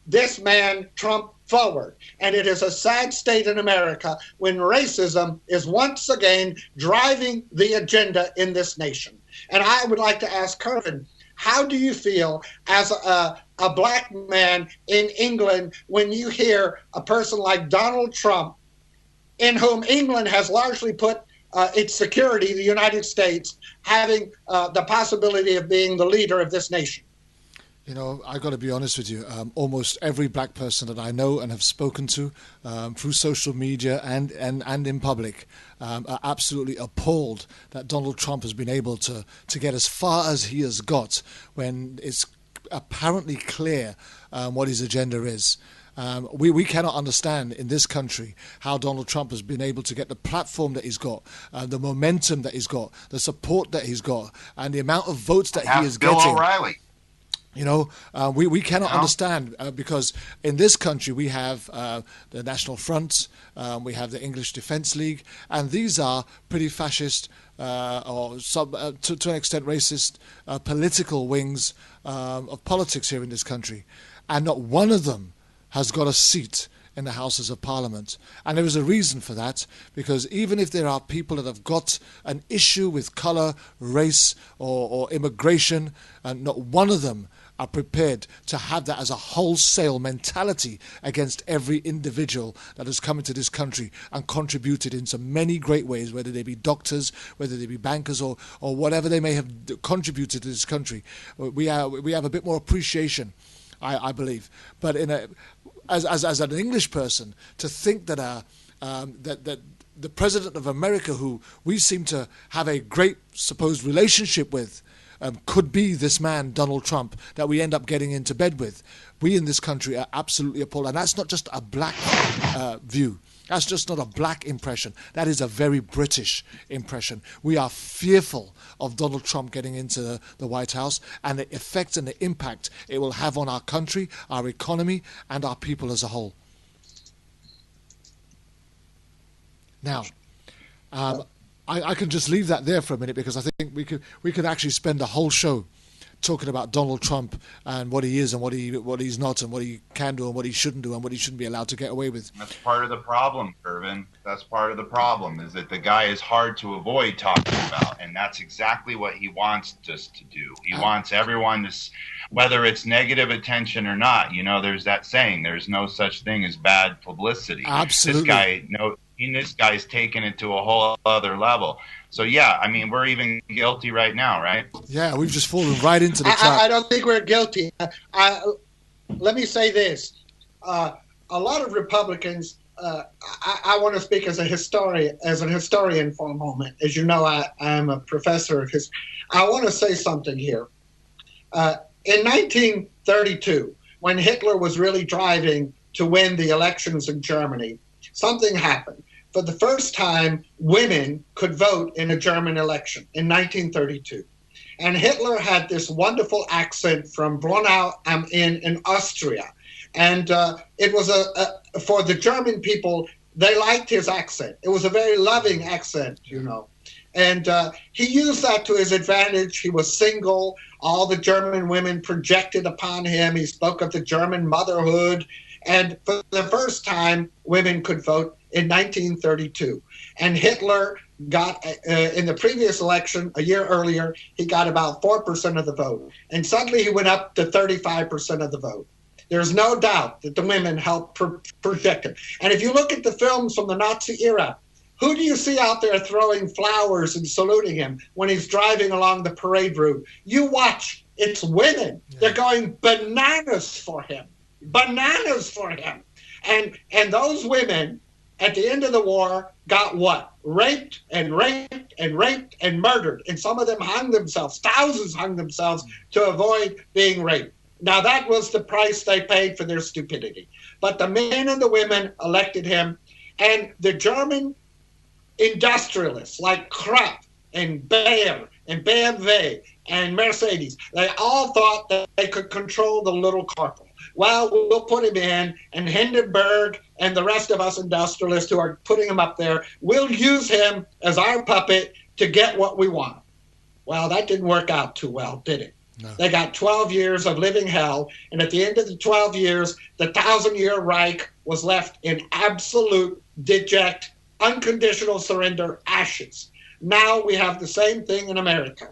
this man Trump forward. And it is a sad state in America when racism is once again driving the agenda in this nation. And I would like to ask Kervin, how do you feel as a black man in England when you hear a person like Donald Trump, in whom England has largely put its security, the United States, having the possibility of being the leader of this nation? You know, I got to be honest with you. Almost every black person that I know and have spoken to through social media and in public are absolutely appalled that Donald Trump has been able to get as far as he has got when it's apparently clear what his agenda is. We cannot understand in this country how Donald Trump has been able to get the platform that he's got, the momentum that he's got, the support that he's got, and the amount of votes that he is Bill getting. O'Reilly. You know, we cannot understand because in this country we have the National Front, we have the English Defence League, and these are pretty fascist or to an extent racist political wings of politics here in this country. And not one of them has got a seat in the Houses of Parliament. And there is a reason for that, because even if there are people that have got an issue with colour, race or immigration, and not one of them are prepared to have that as a wholesale mentality against every individual that has come into this country and contributed in so many great ways, whether they be doctors, whether they be bankers, or whatever they may have contributed to this country. We have a bit more appreciation, I believe. But as an English person, to think that that the President of America, who we seem to have a great supposed relationship with, could be this man, Donald Trump, that we end up getting into bed with. We in this country are absolutely appalled. And that's not just a black view. That's just not a black impression. That is a very British impression. We are fearful of Donald Trump getting into the White House and the effect and the impact it will have on our country, our economy, and our people as a whole. Now, I can just leave that there for a minute, because I think we could actually spend a whole show talking about Donald Trump and what he is and what he's not, and what he can do and what he shouldn't do and what he shouldn't be allowed to get away with. That's part of the problem, Kervin. That's part of the problem, is that the guy is hard to avoid talking about, and that's exactly what he wants us to do. He wants everyone to, whether it's negative attention or not. You know, there's that saying, there's no such thing as bad publicity. Absolutely. This guy's taking it to a whole other level. So, yeah, I mean, we're even guilty right now, right? Yeah, we've just fallen right into the trap. I don't think we're guilty. Let me say this. A lot of Republicans, I want to speak as an historian for a moment. As you know, I am a professor of history. I want to say something here. In 1932, when Hitler was really driving to win the elections in Germany, something happened. For the first time, women could vote in a German election in 1932. And Hitler had this wonderful accent from Braunau am Inn in Austria. And it was for the German people, they liked his accent. It was a very loving accent, you know. And he used that to his advantage. He was single. All the German women projected upon him. He spoke of the German motherhood. And for the first time, women could vote in 1932. And Hitler got, in the previous election, a year earlier, he got about 4% of the vote. And suddenly he went up to 35% of the vote. There's no doubt that the women helped project him. And if you look at the films from the Nazi era, who do you see out there throwing flowers and saluting him when he's driving along the parade route? You watch, it's women. Yeah. They're going bananas for him. Bananas for him. And those women at the end of the war, got what? Raped and raped and raped and murdered. And some of them hung themselves. Thousands hung themselves to avoid being raped. Now, that was the price they paid for their stupidity. But the men and the women elected him. And the German industrialists like Krupp and Bayer and BMW and Mercedes, they all thought that they could control the little corporal. Well, we'll put him in, and Hindenburg and the rest of us industrialists who are putting him up there, we'll use him as our puppet to get what we want. Well, that didn't work out too well, did it? No. They got 12 years of living hell, and at the end of the 12 years, the 1,000-year Reich was left in absolute, deject, unconditional surrender, ashes. Now we have the same thing in America.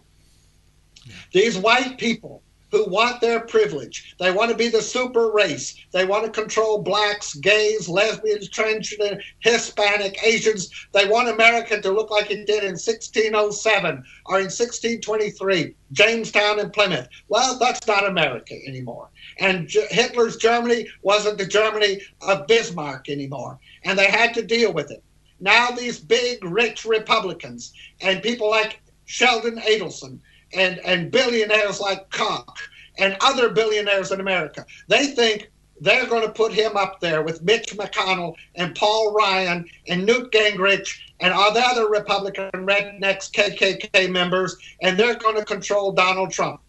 Yeah. These white people who want their privilege, they want to be the super race, they want to control blacks, gays, lesbians, transgender, Hispanic, Asians. They want America to look like it did in 1607 or in 1623, Jamestown and Plymouth. Well, that's not America anymore. And Hitler's Germany wasn't the Germany of Bismarck anymore. And they had to deal with it. Now these big, rich Republicans and people like Sheldon Adelson and billionaires like Koch and other billionaires in America, they think they're going to put him up there with Mitch McConnell and Paul Ryan and Newt Gingrich and all the other Republican rednecks, KKK members, and they're going to control Donald Trump.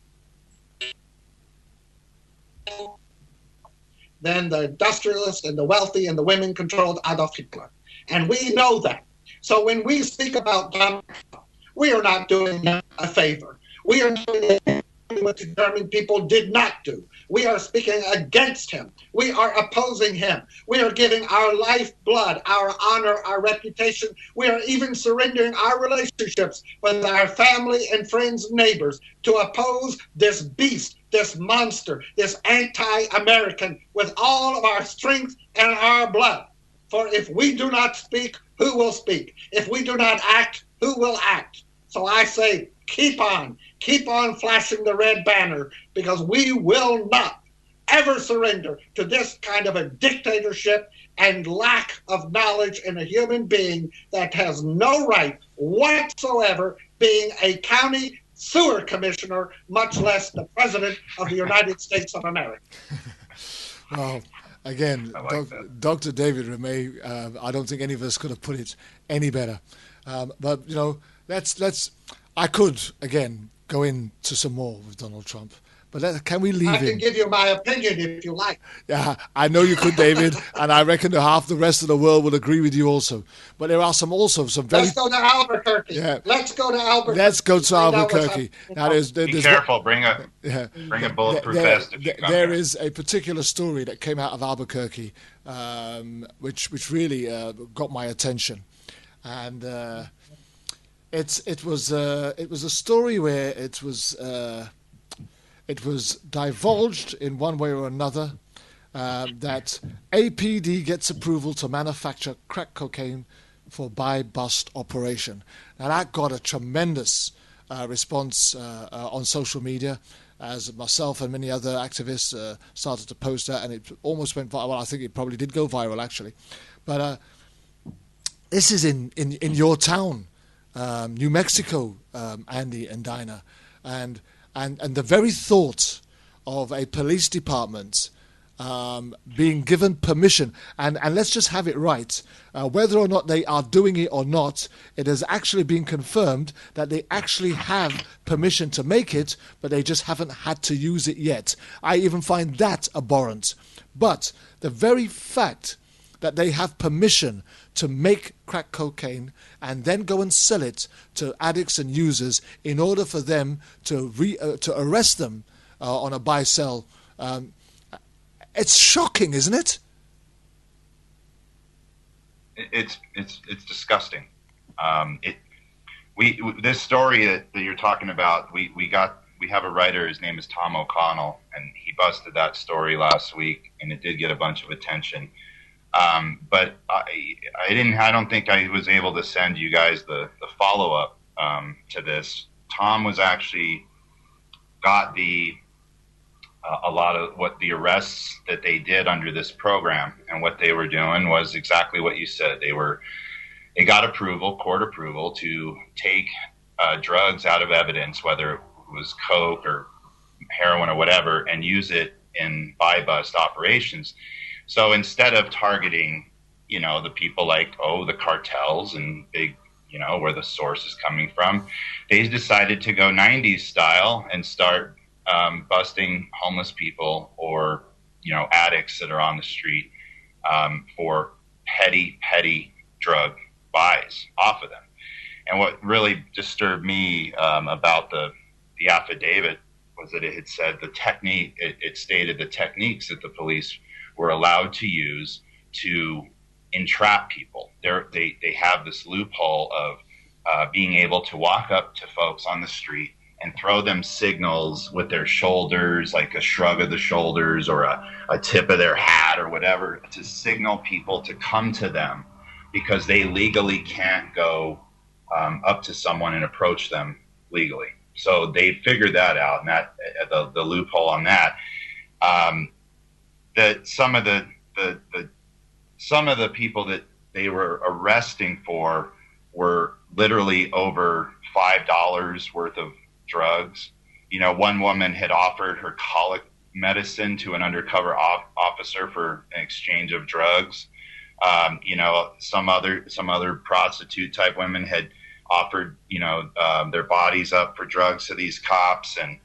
Then the industrialists and the wealthy and the women controlled Adolf Hitler. And we know that. So when we speak about Donald Trump, we are not doing him a favor. We are doing what the German people did not do. We are speaking against him. We are opposing him. We are giving our lifeblood, our honor, our reputation. We are even surrendering our relationships with our family and friends and neighbors to oppose this beast, this monster, this anti-American with all of our strength and our blood. For if we do not speak, who will speak? If we do not act, who will act? So I say, keep on flashing the red banner, because we will not ever surrender to this kind of a dictatorship and lack of knowledge in a human being that has no right whatsoever being a county sewer commissioner, much less the president of the United States of America. Well, again, Dr. David Remay, I don't think any of us could have put it any better. But, you know, let's. I could, again, go into some more with Donald Trump. But can we leave him? I can give you my opinion if you like. Yeah, I know you could, David, and I reckon that half the rest of the world will agree with you also. But there are some very... Let's go to Albuquerque. Yeah. Let's go to Albuquerque. Let's go to Albuquerque. Now, be careful. Bring a bulletproof vest if you come There here. is a particular story that came out of Albuquerque, which really got my attention, and it was a story where it was divulged in one way or another that APD gets approval to manufacture crack cocaine for buy-bust operation. Now that got a tremendous response on social media, as myself and many other activists started to post that, and it almost went viral. Well, I think it probably did go viral, actually. But this is in your town, New Mexico, Andy and Dinah, and the very thought of a police department being given permission, and let's just have it right, whether or not they are doing it or not, it has actually been confirmed that they actually have permission to make it, but they just haven't had to use it yet. I even find that abhorrent. But the very fact that they have permission to make crack cocaine and then go and sell it to addicts and users in order for them to arrest them on a buy-sell, it's shocking, isn't it? It's disgusting. This story that you're talking about, we have a writer. His name is Tom O'Connell, and he busted that story last week, and it did get a bunch of attention. But I don't think I was able to send you guys the follow-up to this. Tom was actually got the a lot of what the arrests that they did under this program, and what they were doing was exactly what you said. They got approval, court approval, to take drugs out of evidence, whether it was coke or heroin or whatever, and use it in buy-bust operations. So instead of targeting, the people like, the cartels and big, where the source is coming from, they decided to go 90s style and start busting homeless people or, addicts that are on the street for petty drug buys off of them. And what really disturbed me about the affidavit was that it had said it stated the techniques that the police were allowed to use to entrap people. They have this loophole of being able to walk up to folks on the street and throw them signals with their shoulders, like a shrug of the shoulders or a tip of their hat or whatever, to signal people to come to them, because they legally can't go up to someone and approach them legally. So they figured that out, and that the loophole on that. That some of the people that they were arresting for were literally over $5 worth of drugs. One woman had offered her colic medicine to an undercover officer for an exchange of drugs. Some other prostitute type women had offered, their bodies up for drugs to these cops, and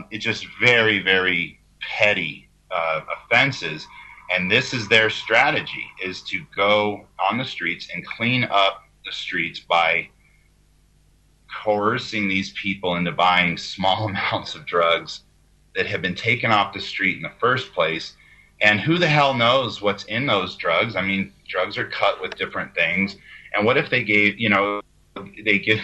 it's just very, very petty offenses. And this is their strategy, is to go on the streets and clean up the streets by coercing these people into buying small amounts of drugs that have been taken off the street in the first place. And who the hell knows what's in those drugs? I mean, drugs are cut with different things. And what if they give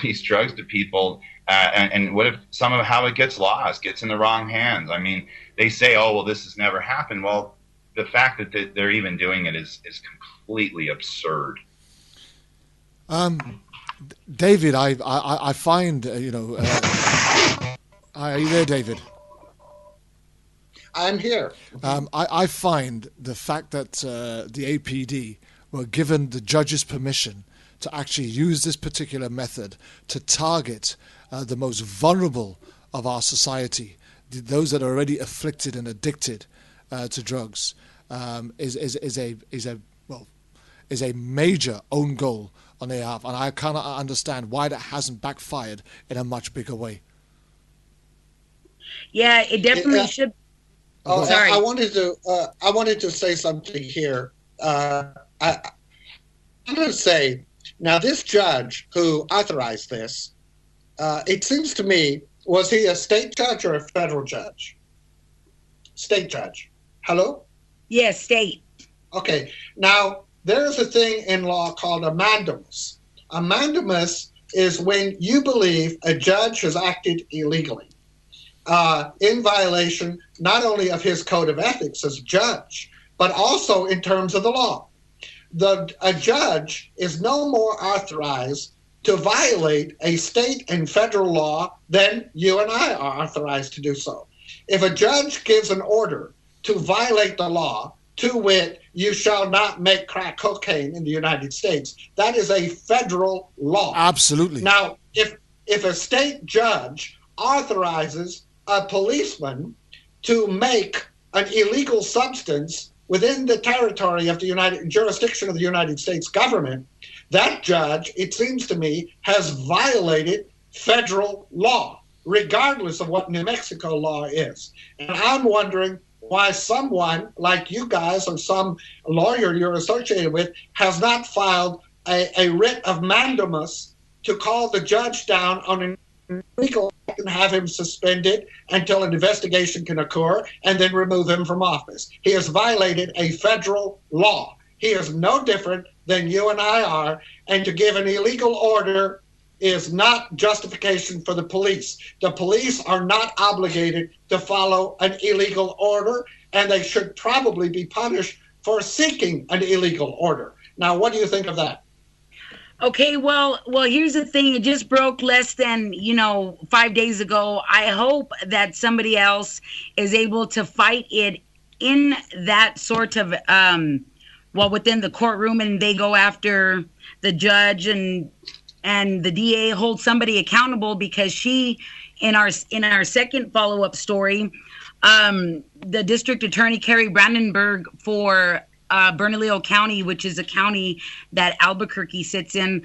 these drugs to people, and what if some of how it gets lost, gets in the wrong hands? I mean, they say, this has never happened. Well, the fact that they're even doing it is completely absurd. David, I find, are you there, David? I'm here. I find the fact that the APD were given the judge's permission to actually use this particular method to target the most vulnerable of our society, those that are already afflicted and addicted to drugs, is a major own goal on their behalf, and I cannot understand why that hasn't backfired in a much bigger way. Yeah, it definitely should. Oh, sorry. I wanted to say something here. I'm going to say, now this judge who authorized this, it seems to me, was he a state judge or a federal judge? State judge. Hello? Yes, state. Okay. Now, there's a thing in law called a mandamus. A mandamus is when you believe a judge has acted illegally, in violation not only of his code of ethics as a judge, but also in terms of the law. A judge is no more authorized to violate a state and federal law than you and I are authorized to do so. If a judge gives an order to violate the law, to wit, you shall not make crack cocaine in the United States, that is a federal law. Absolutely. Now, if a state judge authorizes a policeman to make an illegal substance within the territory of the jurisdiction of the United States government, that judge, it seems to me, has violated federal law, regardless of what New Mexico law is. And I'm wondering why someone like you guys or some lawyer you're associated with has not filed a writ of mandamus to call the judge down on an illegal act and have him suspended until an investigation can occur and then remove him from office. He has violated a federal law. He is no different than you and I are, and to give an illegal order is not justification for the police. The police are not obligated to follow an illegal order, and they should probably be punished for seeking an illegal order. Now, what do you think of that? Okay, well, here's the thing. It just broke less than, 5 days ago. I hope that somebody else is able to fight it in that sort of, within the courtroom, and they go after the judge and the DA holds somebody accountable, because she, in our second follow-up story, the district attorney, Carrie Brandenburg, for Bernalillo County, which is a county that Albuquerque sits in,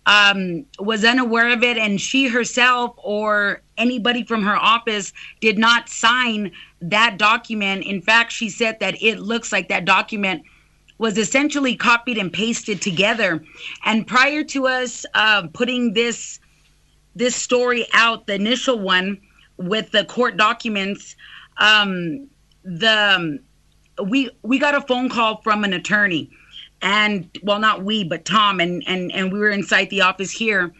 was unaware of it, and she herself or anybody from her office did not sign that document. In fact, she said that it looks like that document was essentially copied and pasted together. And prior to us putting this story out, the initial one with the court documents, we got a phone call from an attorney, and not we, but Tom, and we were inside the office here,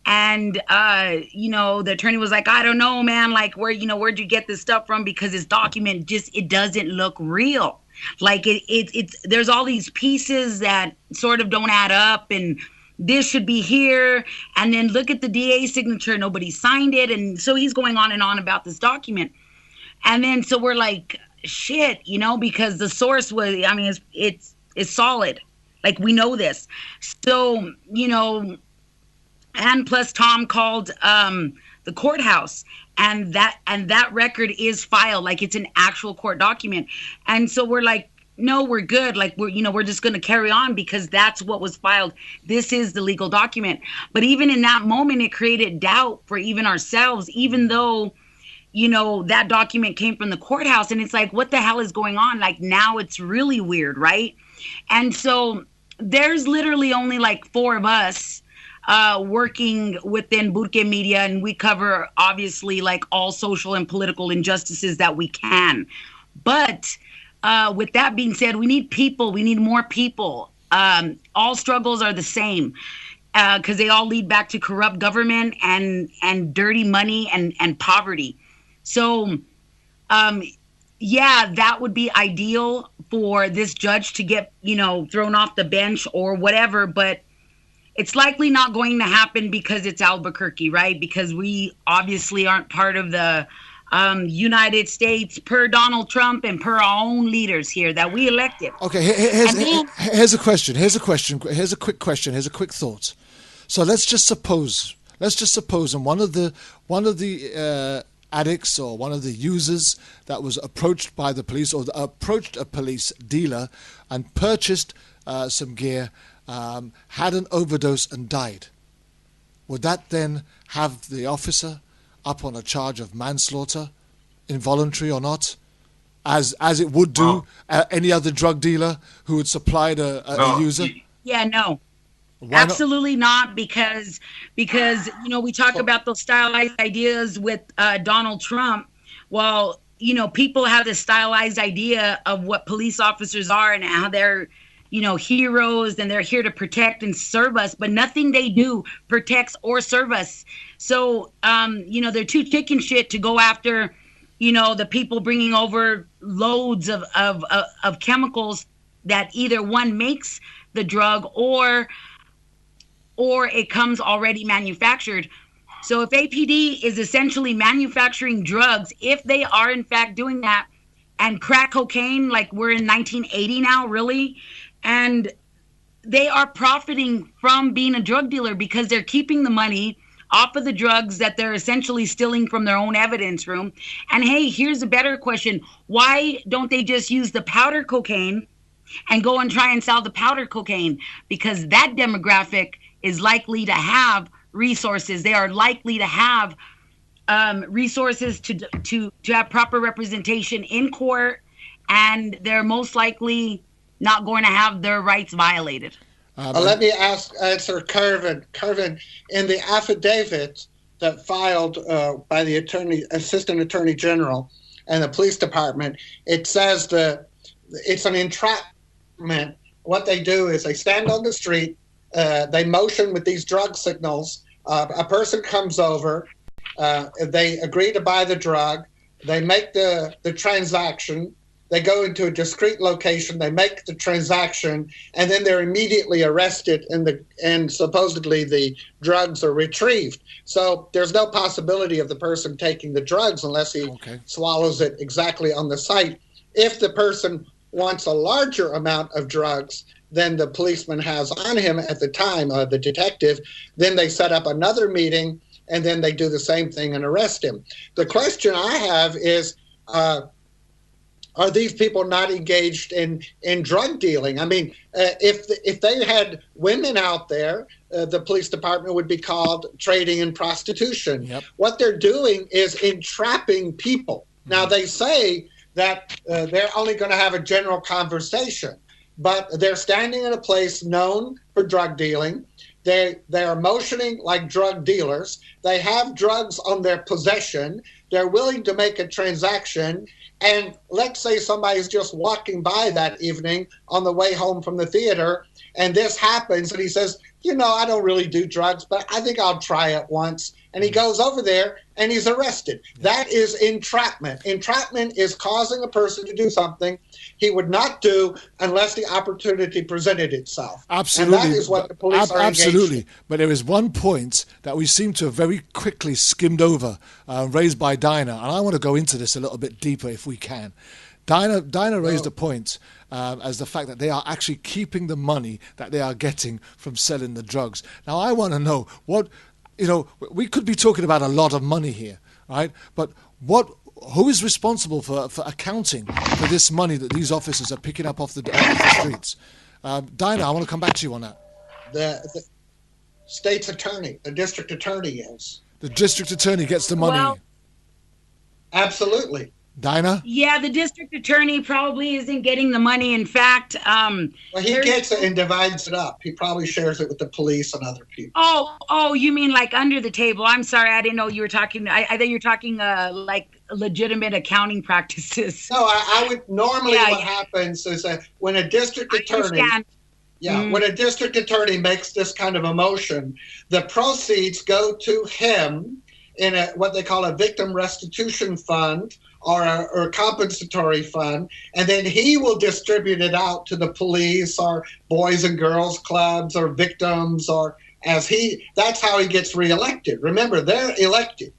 and the attorney was like, I don't know, man, like, where'd you get this stuff from, because this document it doesn't look real. Like it's there's all these pieces that sort of don't add up, and this should be here, and then look at the DA signature, nobody signed it, and so he's going on and on about this document. And then so we're like, shit, because the source was, it's solid. Like, we know this. So, and plus Tom called the courthouse, and that record is filed, like it's an actual court document. And so we're like, no, we're good. Like, we're just going to carry on, because that's what was filed. This is the legal document. But even in that moment, it created doubt for even ourselves, even though that document came from the courthouse, and it's like, what the hell is going on? Like, now it's really weird, right? And so there's literally only like 4 of us working within Burke Media, and we cover, obviously, like all social and political injustices that we can. But with that being said, we need people. We need more people. All struggles are the same, because they all lead back to corrupt government and dirty money and poverty. So, that would be ideal for this judge to get, thrown off the bench or whatever. But it's likely not going to happen, because it's Albuquerque, right? Because we obviously aren't part of the United States, per Donald Trump and per our own leaders here that we elected. Okay, here's a question. Here's a quick question. Here's a quick thought. So let's just suppose, and one of the addicts or one of the users that was approached by the police, or approached a police dealer and purchased some gear, had an overdose and died. Would that then have the officer up on a charge of manslaughter, involuntary or not, as it would do any other drug dealer who had supplied a user? Yeah, no. Absolutely not, because we talk about those stylized ideas with Donald Trump. Well, people have this stylized idea of what police officers are and how they're, heroes, and they're here to protect and serve us, but nothing they do protects or serve us. So, they're too chicken shit to go after, the people bringing over loads of chemicals that either one makes the drug or it comes already manufactured. So if APD is essentially manufacturing drugs, if they are in fact doing that, and crack cocaine, like we're in 1980 now, really, and they are profiting from being a drug dealer, because they're keeping the money off of the drugs that they're essentially stealing from their own evidence room. And hey, here's a better question. Why don't they just use the powder cocaine and go and try and sell the powder cocaine? Because that demographic is likely to have resources. They are likely to have resources to have proper representation in court, and they're most likely not going to have their rights violated. Let me answer Kervin. Kervin, in the affidavit that filed by the assistant attorney general and the police department, it says that it's an entrapment. What they do is they stand on the street, they motion with these drug signals. A person comes over, they agree to buy the drug, they make the transaction, They go into a discrete location, they make the transaction, and then they're immediately arrested, and supposedly the drugs are retrieved. So there's no possibility of the person taking the drugs unless he swallows it exactly on the site. If the person wants a larger amount of drugs than the policeman has on him at the time, the detective, then they set up another meeting, and then they do the same thing and arrest him. The question I have is, are these people not engaged in drug dealing? I mean, if they had women out there, the police department would be called trading in prostitution. Yep. What they're doing is entrapping people. Now, they say that they're only going to have a general conversation, but they're standing in a place known for drug dealing. They are motioning like drug dealers. They have drugs on their possession. They're willing to make a transaction. And let's say somebody's just walking by that evening on the way home from the theater, and this happens, and he says, I don't really do drugs, but I think I'll try it once. And he goes over there, and he's arrested. That is entrapment. Entrapment is causing a person to do something he would not do unless the opportunity presented itself. Absolutely. And that is what the police are engaged in. But there is one point that we seem to have very quickly skimmed over, raised by Dinah, and I want to go into this a little bit deeper if we can. Dinah raised a point as the fact that they are actually keeping the money that they are getting from selling the drugs. Now, I want to know we could be talking about a lot of money here, right? But who is responsible for accounting for this money that these officers are picking up off the streets? Dinah, I want to come back to you on that. The state's attorney, the district attorney is. The district attorney gets the money. Well, absolutely. Dinah? Yeah, the district attorney probably isn't getting the money. In fact, he gets it and divides it up. He probably shares it with the police and other people. Oh, you mean like under the table? I'm sorry, I didn't know you were talking. I thought you were talking like legitimate accounting practices. No, I would normally. What happens is that when a district attorney. When a district attorney makes this kind of a motion, the proceeds go to him in what they call a victim restitution fund or a compensatory fund, and then he will distribute it out to the police or boys and girls clubs or victims, or that's how he gets reelected. Remember, they're elected.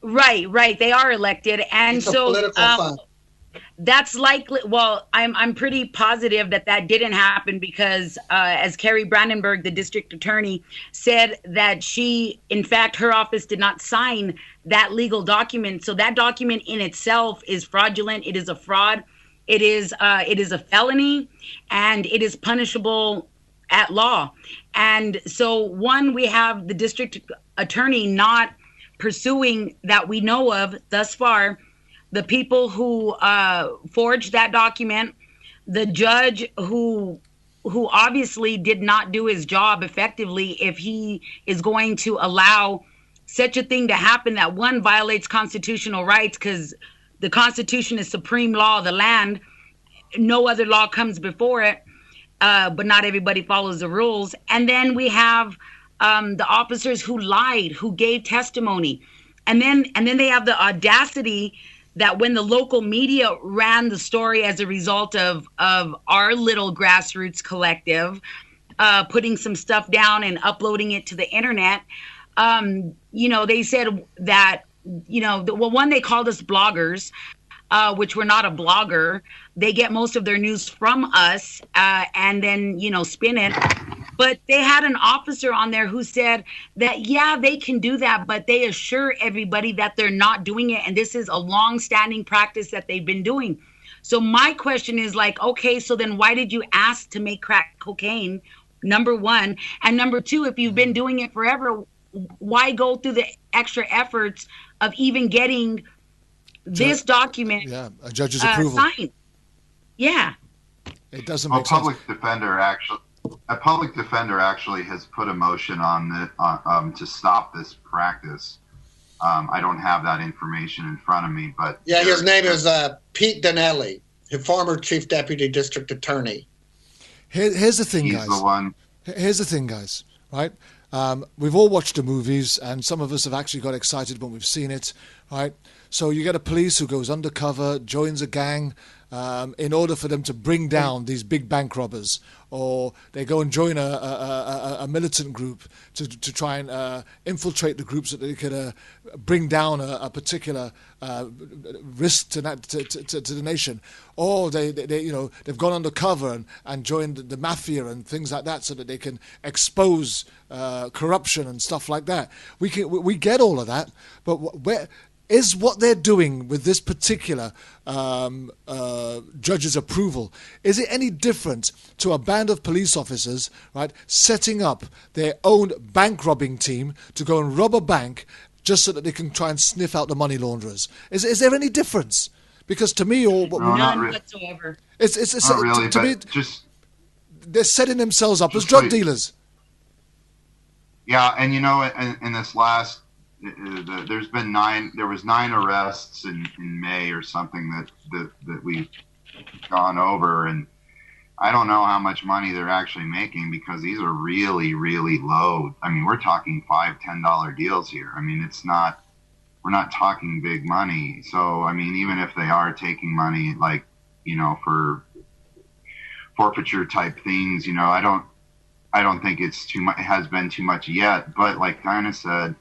Right. They are elected, and it's a political fund. That's likely. Well, I'm pretty positive that didn't happen because, as Carrie Brandenburg, the district attorney, said that in fact, her office did not sign that legal document. So that document in itself is fraudulent. It is a fraud. It is a felony, and it is punishable at law. And so, we have the district attorney not pursuing that we know of thus far. The people who forged that document, the judge who obviously did not do his job effectively if he is going to allow such a thing to happen that violates constitutional rights, because the Constitution is supreme law of the land. No other law comes before it, but not everybody follows the rules. And then we have the officers who lied, who gave testimony. And then they have the audacity that when the local media ran the story as a result of our little grassroots collective putting some stuff down and uploading it to the internet, they said that, they called us bloggers, which we're not a blogger. They get most of their news from us and then, spin it. But they had an officer on there who said that, they can do that, but they assure everybody that they're not doing it. And this is a long-standing practice that they've been doing. So my question is okay, so then why did you ask to make crack cocaine, number one? And number two, if you've been doing it forever, why go through the extra efforts of even getting this document a judge's approval signed? Yeah. It doesn't make sense. A public defender actually has put a motion on to stop this practice. I don't have that information in front of me, but his name is Pete Donnelly, the former chief deputy district attorney. Here's the thing, guys. He's the one. Here's the thing, guys. Right? We've all watched the movies, and some of us have actually got excited when we've seen it. Right? So you get a police who goes undercover, joins a gang, in order for them to bring down these big bank robbers, or they go and join a militant group to try and infiltrate the groups so that they could bring down a particular risk to the nation, or they've gone undercover and joined the mafia and things like that so that they can expose corruption and stuff like that. We get all of that, but where is what they're doing with this particular judge's approval? Is it any different to a band of police officers, right, setting up their own bank robbing team to go and rob a bank just so that they can try and sniff out the money launderers? Is there any difference? Because to me, none whatsoever. It's not really, to me, just they're setting themselves up as drug dealers. Yeah, and in this last. There was 9 arrests in May or something that we've gone over, and I don't know how much money they're actually making because these are really, really low. I mean, we're talking $5-10 deals here. I mean, we're not talking big money. So, I mean, even if they are taking money, like, for forfeiture type things, I don't think it's too much, it has been too much yet. But like Dinah said,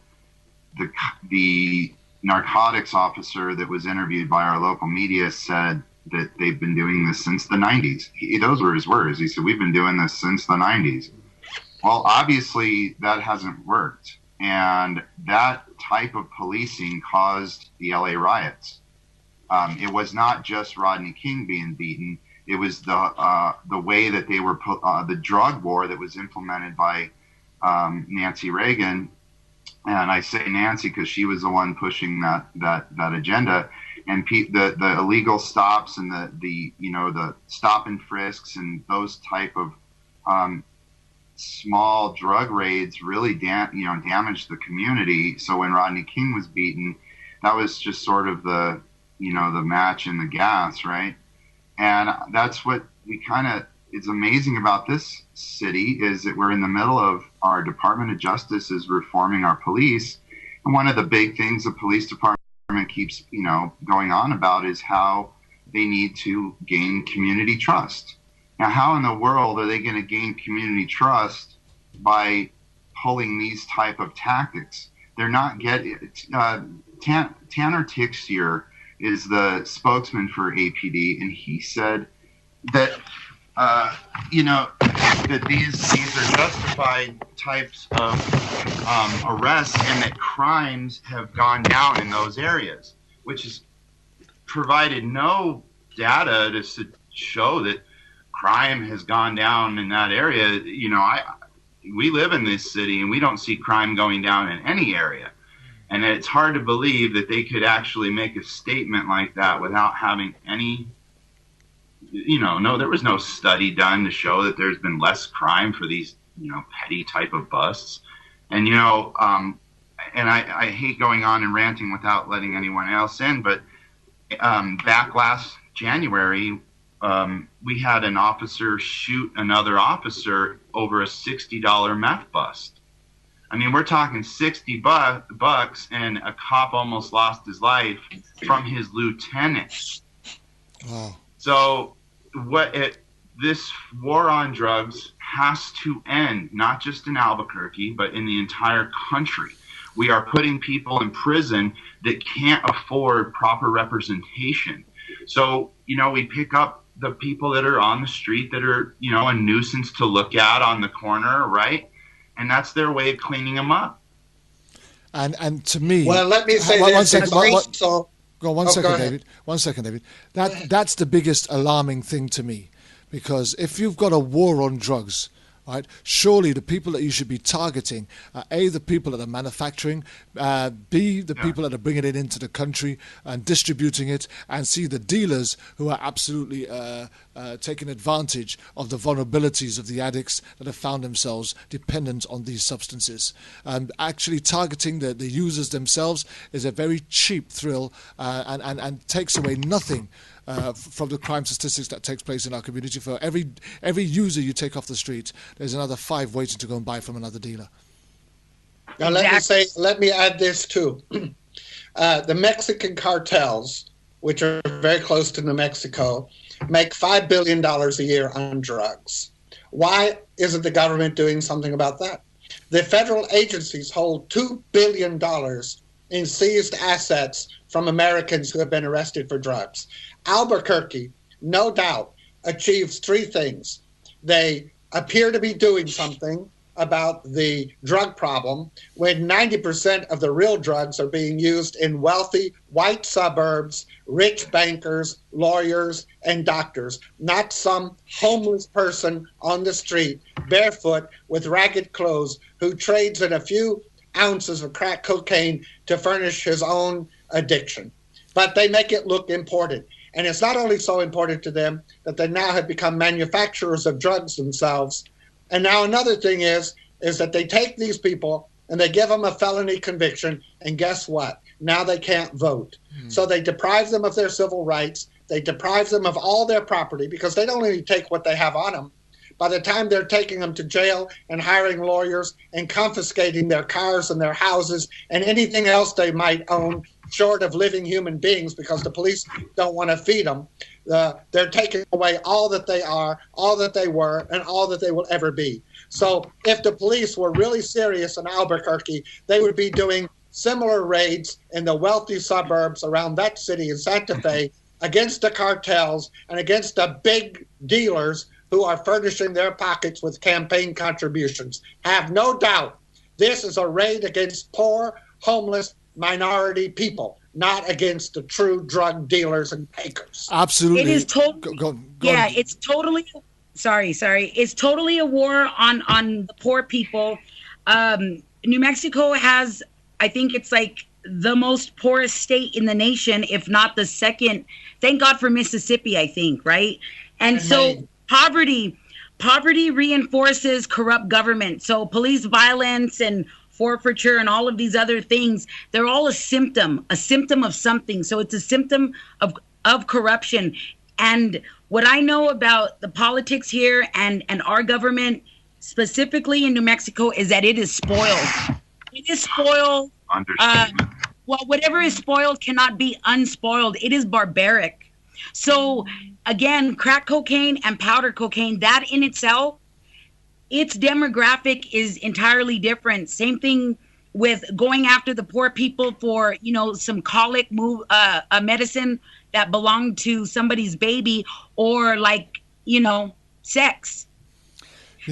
the narcotics officer that was interviewed by our local media said that they've been doing this since the 90s. Those were his words. He said, we've been doing this since the 90s. Well, obviously that hasn't worked. And that type of policing caused the LA riots. It was not just Rodney King being beaten. It was the way that they were the drug war that was implemented by Nancy Reagan. And I say Nancy because she was the one pushing that agenda, and the illegal stops and the stop and frisks and those type of small drug raids really damaged the community. So when Rodney King was beaten, that was just sort of the match in the gas, right? And that's what it's amazing about this city is that we're in the middle of our Department of Justice is reforming our police. And one of the big things the police department keeps, going on about is how they need to gain community trust. Now, how in the world are they going to gain community trust by pulling these type of tactics? They're not getting Tanner Tixier is the spokesman for APD, and he said that that these are justified types of arrests and that crimes have gone down in those areas, which has provided no data to show that crime has gone down in that area. We live in this city and we don't see crime going down in any area. And it's hard to believe that they could actually make a statement like that without having any there was no study done to show that there's been less crime for these, petty type of busts. And, and I hate going on and ranting without letting anyone else in, but back last January, we had an officer shoot another officer over a $60 meth bust. I mean, we're talking 60 bucks, and a cop almost lost his life from his lieutenant. Wow. So this war on drugs has to end, not just in Albuquerque, but in the entire country. We are putting people in prison that can't afford proper representation. So, we pick up the people that are on the street that are, a nuisance to look at on the corner, right? And that's their way of cleaning them up. And to me... Well, let me say one this. second, Go on, go second, ahead. David. 1 second, David. That's the biggest alarming thing to me. Because if you've got a war on drugs, right, surely the people that you should be targeting are A, the people that are manufacturing, B, the people that are bringing it into the country and distributing it, and C, the dealers who are absolutely taking advantage of the vulnerabilities of the addicts that have found themselves dependent on these substances. Actually targeting the users themselves is a very cheap thrill and takes away nothing from the crime statistics that takes place in our community. For every user you take off the street, there's another 5 waiting to go and buy from another dealer. Now let me add this too. The Mexican cartels which are very close to New Mexico, make $5 billion a year on drugs. Why isn't the government doing something about that? The federal agencies hold $2 billion in seized assets from Americans who have been arrested for drugs. Albuquerque, no doubt, achieves three things. They appear to be doing something about the drug problem when 90% of the real drugs are being used in wealthy white suburbs, rich bankers, lawyers, and doctors, not some homeless person on the street, barefoot, with ragged clothes, who trades in a few ounces of crack cocaine to furnish his own addiction. But they make it look important. And it's not only so important to them that they now have become manufacturers of drugs themselves. And now another thing is that they take these people and they give them a felony conviction, and guess what? Now they can't vote. So they deprive them of their civil rights. They deprive them of all their property, because they don't only take what they have on them. By the time they're taking them to jail and hiring lawyers and confiscating their cars and their houses and anything else they might own, short of living human beings, because the police don't want to feed them, they're taking away all that they are, all that they were, and all that they will ever be. So if the police were really serious in Albuquerque, they would be doing similar raids in the wealthy suburbs around that city in Santa Fe against the cartels and against the big dealers who are furnishing their pockets with campaign contributions. Have no doubt, this is a raid against poor, homeless, minority people, not against the true drug dealers and takers. Absolutely. It is totally. Go Yeah, on. it's totally. Sorry. It's totally a war on the poor people. New Mexico has, I think it's like the most poorest state in the nation, if not the second. Thank God for Mississippi, I think, right? And so poverty reinforces corrupt government. So police violence and forfeiture and all of these other things, they're all a symptom of something. So it's a symptom of corruption. And what I know about the politics here and our government, specifically in New Mexico, is that it is spoiled. It is spoiled. Well, whatever is spoiled cannot be unspoiled. It is barbaric. So again, crack cocaine and powder cocaine, that in itself, its demographic is entirely different. Same thing with going after the poor people for, some colic medicine that belonged to somebody's baby, or sex.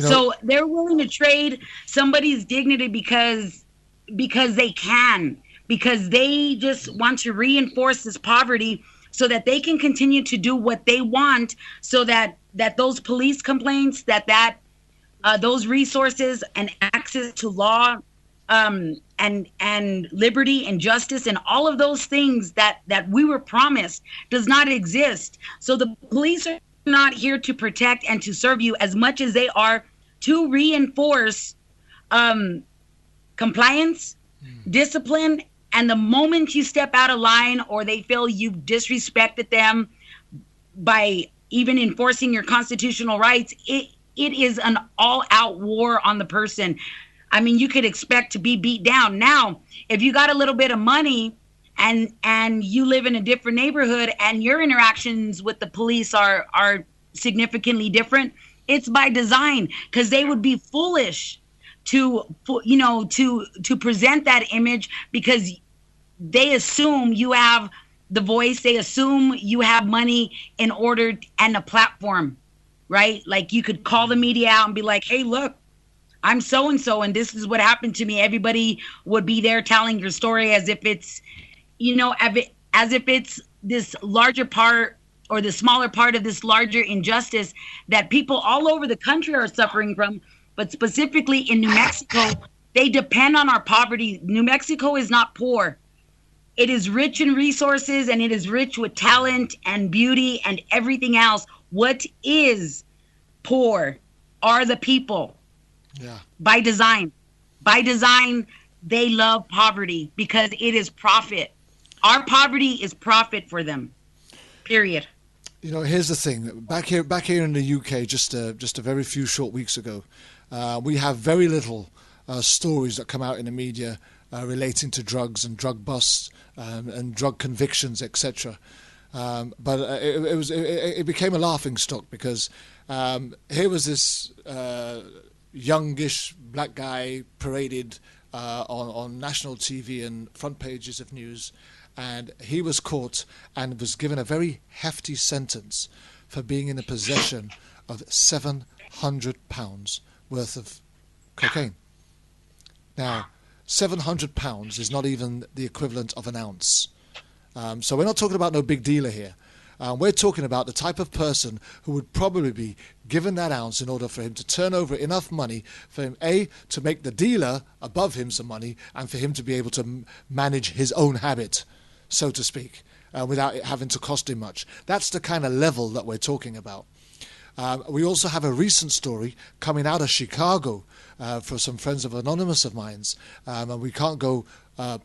So they're willing to trade somebody's dignity because they can, because they just want to reinforce this poverty so that they can continue to do what they want, so that those police complaints, that those resources and access to law and liberty and justice and all of those things that we were promised does not exist. So the police are not here to protect and to serve you as much as they are to reinforce compliance, discipline, and the moment you step out of line or they feel you've disrespected them by even enforcing your constitutional rights, it is an all-out war on the person. I mean, you could expect to be beat down. Now, if you got a little bit of money and you live in a different neighborhood and your interactions with the police are significantly different, it's by design, because they would be foolish to present that image, because they assume you have the voice, they assume you have money and a platform, right? Like you could call the media out and be like, hey, look, I'm so-and-so and this is what happened to me. Everybody would be there telling your story as if it's, as if it's this larger part or the smaller part of this larger injustice that people all over the country are suffering from. But specifically in New Mexico, they depend on our poverty. New Mexico is not poor. It is rich in resources, and it is rich with talent and beauty and everything else. What is poor are the people. Yeah. By design. By design, they love poverty because it is profit. Our poverty is profit for them. Period. Here's the thing. Back here in the UK, just a very few short weeks ago, we have very little stories that come out in the media relating to drugs and drug busts and drug convictions, etc. But it became a laughing stock because here was this youngish black guy paraded on national TV and front pages of news, and he was caught and was given a very hefty sentence for being in the possession of 700 pounds worth of cocaine. Now, 700 pounds is not even the equivalent of an ounce. So we're not talking about no big dealer here. We're talking about the type of person who would probably be given that ounce in order for him to turn over enough money for him, A, to make the dealer above him some money, and for him to be able to manage his own habit, so to speak, without it having to cost him much. That's the kind of level that we're talking about. We also have a recent story coming out of Chicago for some friends of anonymous of mine's, and we can't go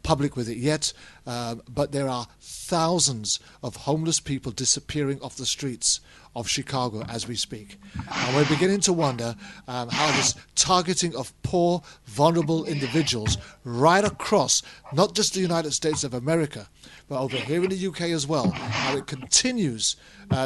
public with it yet, but there are thousands of homeless people disappearing off the streets of Chicago as we speak. And we're beginning to wonder how this targeting of poor, vulnerable individuals right across not just the United States of America, but over here in the UK as well, how it continues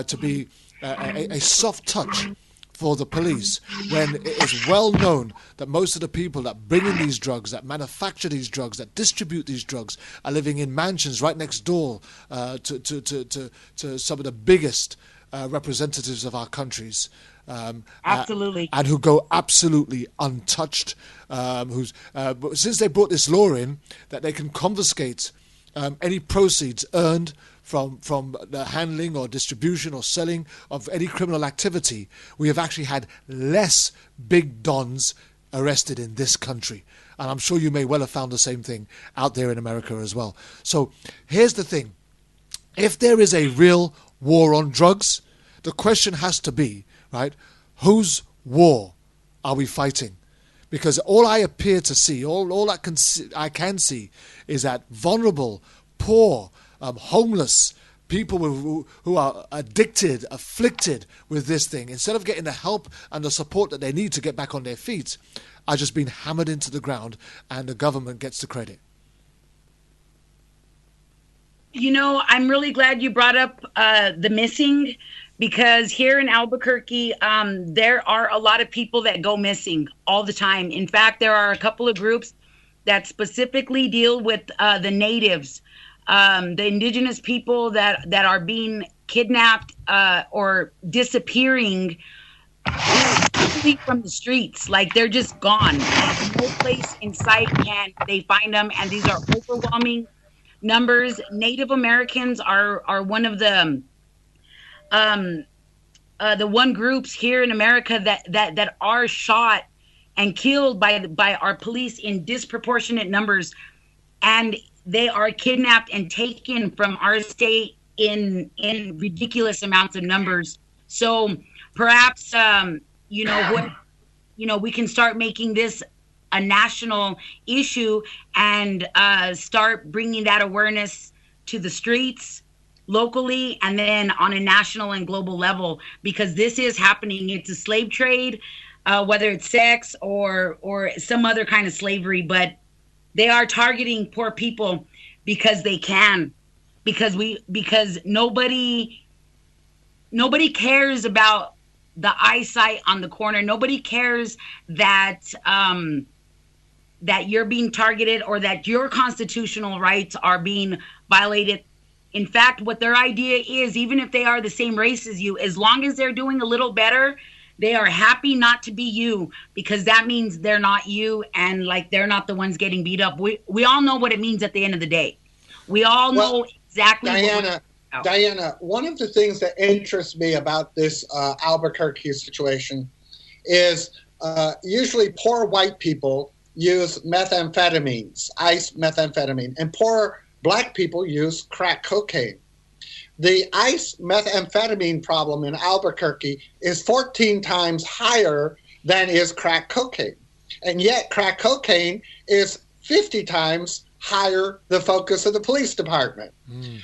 to be a soft touch for the police, when it is well known that most of the people that bring in these drugs, that manufacture these drugs, that distribute these drugs, are living in mansions right next door to some of the biggest representatives of our countries. Absolutely. And who go absolutely untouched. Since they brought this law in that they can confiscate any proceeds earned from the handling or distribution or selling of any criminal activity, we have actually had less big dons arrested in this country. And I'm sure you may well have found the same thing out there in America as well. So here's the thing. If there is a real war on drugs, the question has to be, right, whose war are we fighting? Because all I appear to see, all I can see is that vulnerable, poor, homeless people who are addicted, afflicted with this thing, instead of getting the help and the support that they need to get back on their feet, are just being hammered into the ground, and the government gets the credit. You know, I'm really glad you brought up the missing, because here in Albuquerque, there are a lot of people that go missing all the time. In fact, there are a couple of groups that specifically deal with the natives, the indigenous people that are being kidnapped or disappearing from the streets. Like, they're just gone. No place in sight can they find them, and these are overwhelming numbers. Native Americans are one of the one groups here in America that are shot and killed by our police in disproportionate numbers, and they are kidnapped and taken from our state in ridiculous amounts of numbers. So perhaps we can start making this a national issue and start bringing that awareness to the streets locally, and then on a national and global level, because this is happening. It's a slave trade, whether it's sex or some other kind of slavery, but they are targeting poor people because they can, because nobody cares about the eyesight on the corner. Nobody cares that that you're being targeted or that your constitutional rights are being violated. In fact, what their idea is, even if they are the same race as you, as long as they're doing a little better, they are happy not to be you, because that means they're not you, and like they're not the ones getting beat up. We all know what it means at the end of the day. We all know exactly. Diana, one of the things that interests me about this Albuquerque situation is usually poor white people use methamphetamines, ice methamphetamine, and poor black people use crack cocaine. The ice methamphetamine problem in Albuquerque is 14 times higher than is crack cocaine. And yet crack cocaine is 50 times higher the focus of the police department.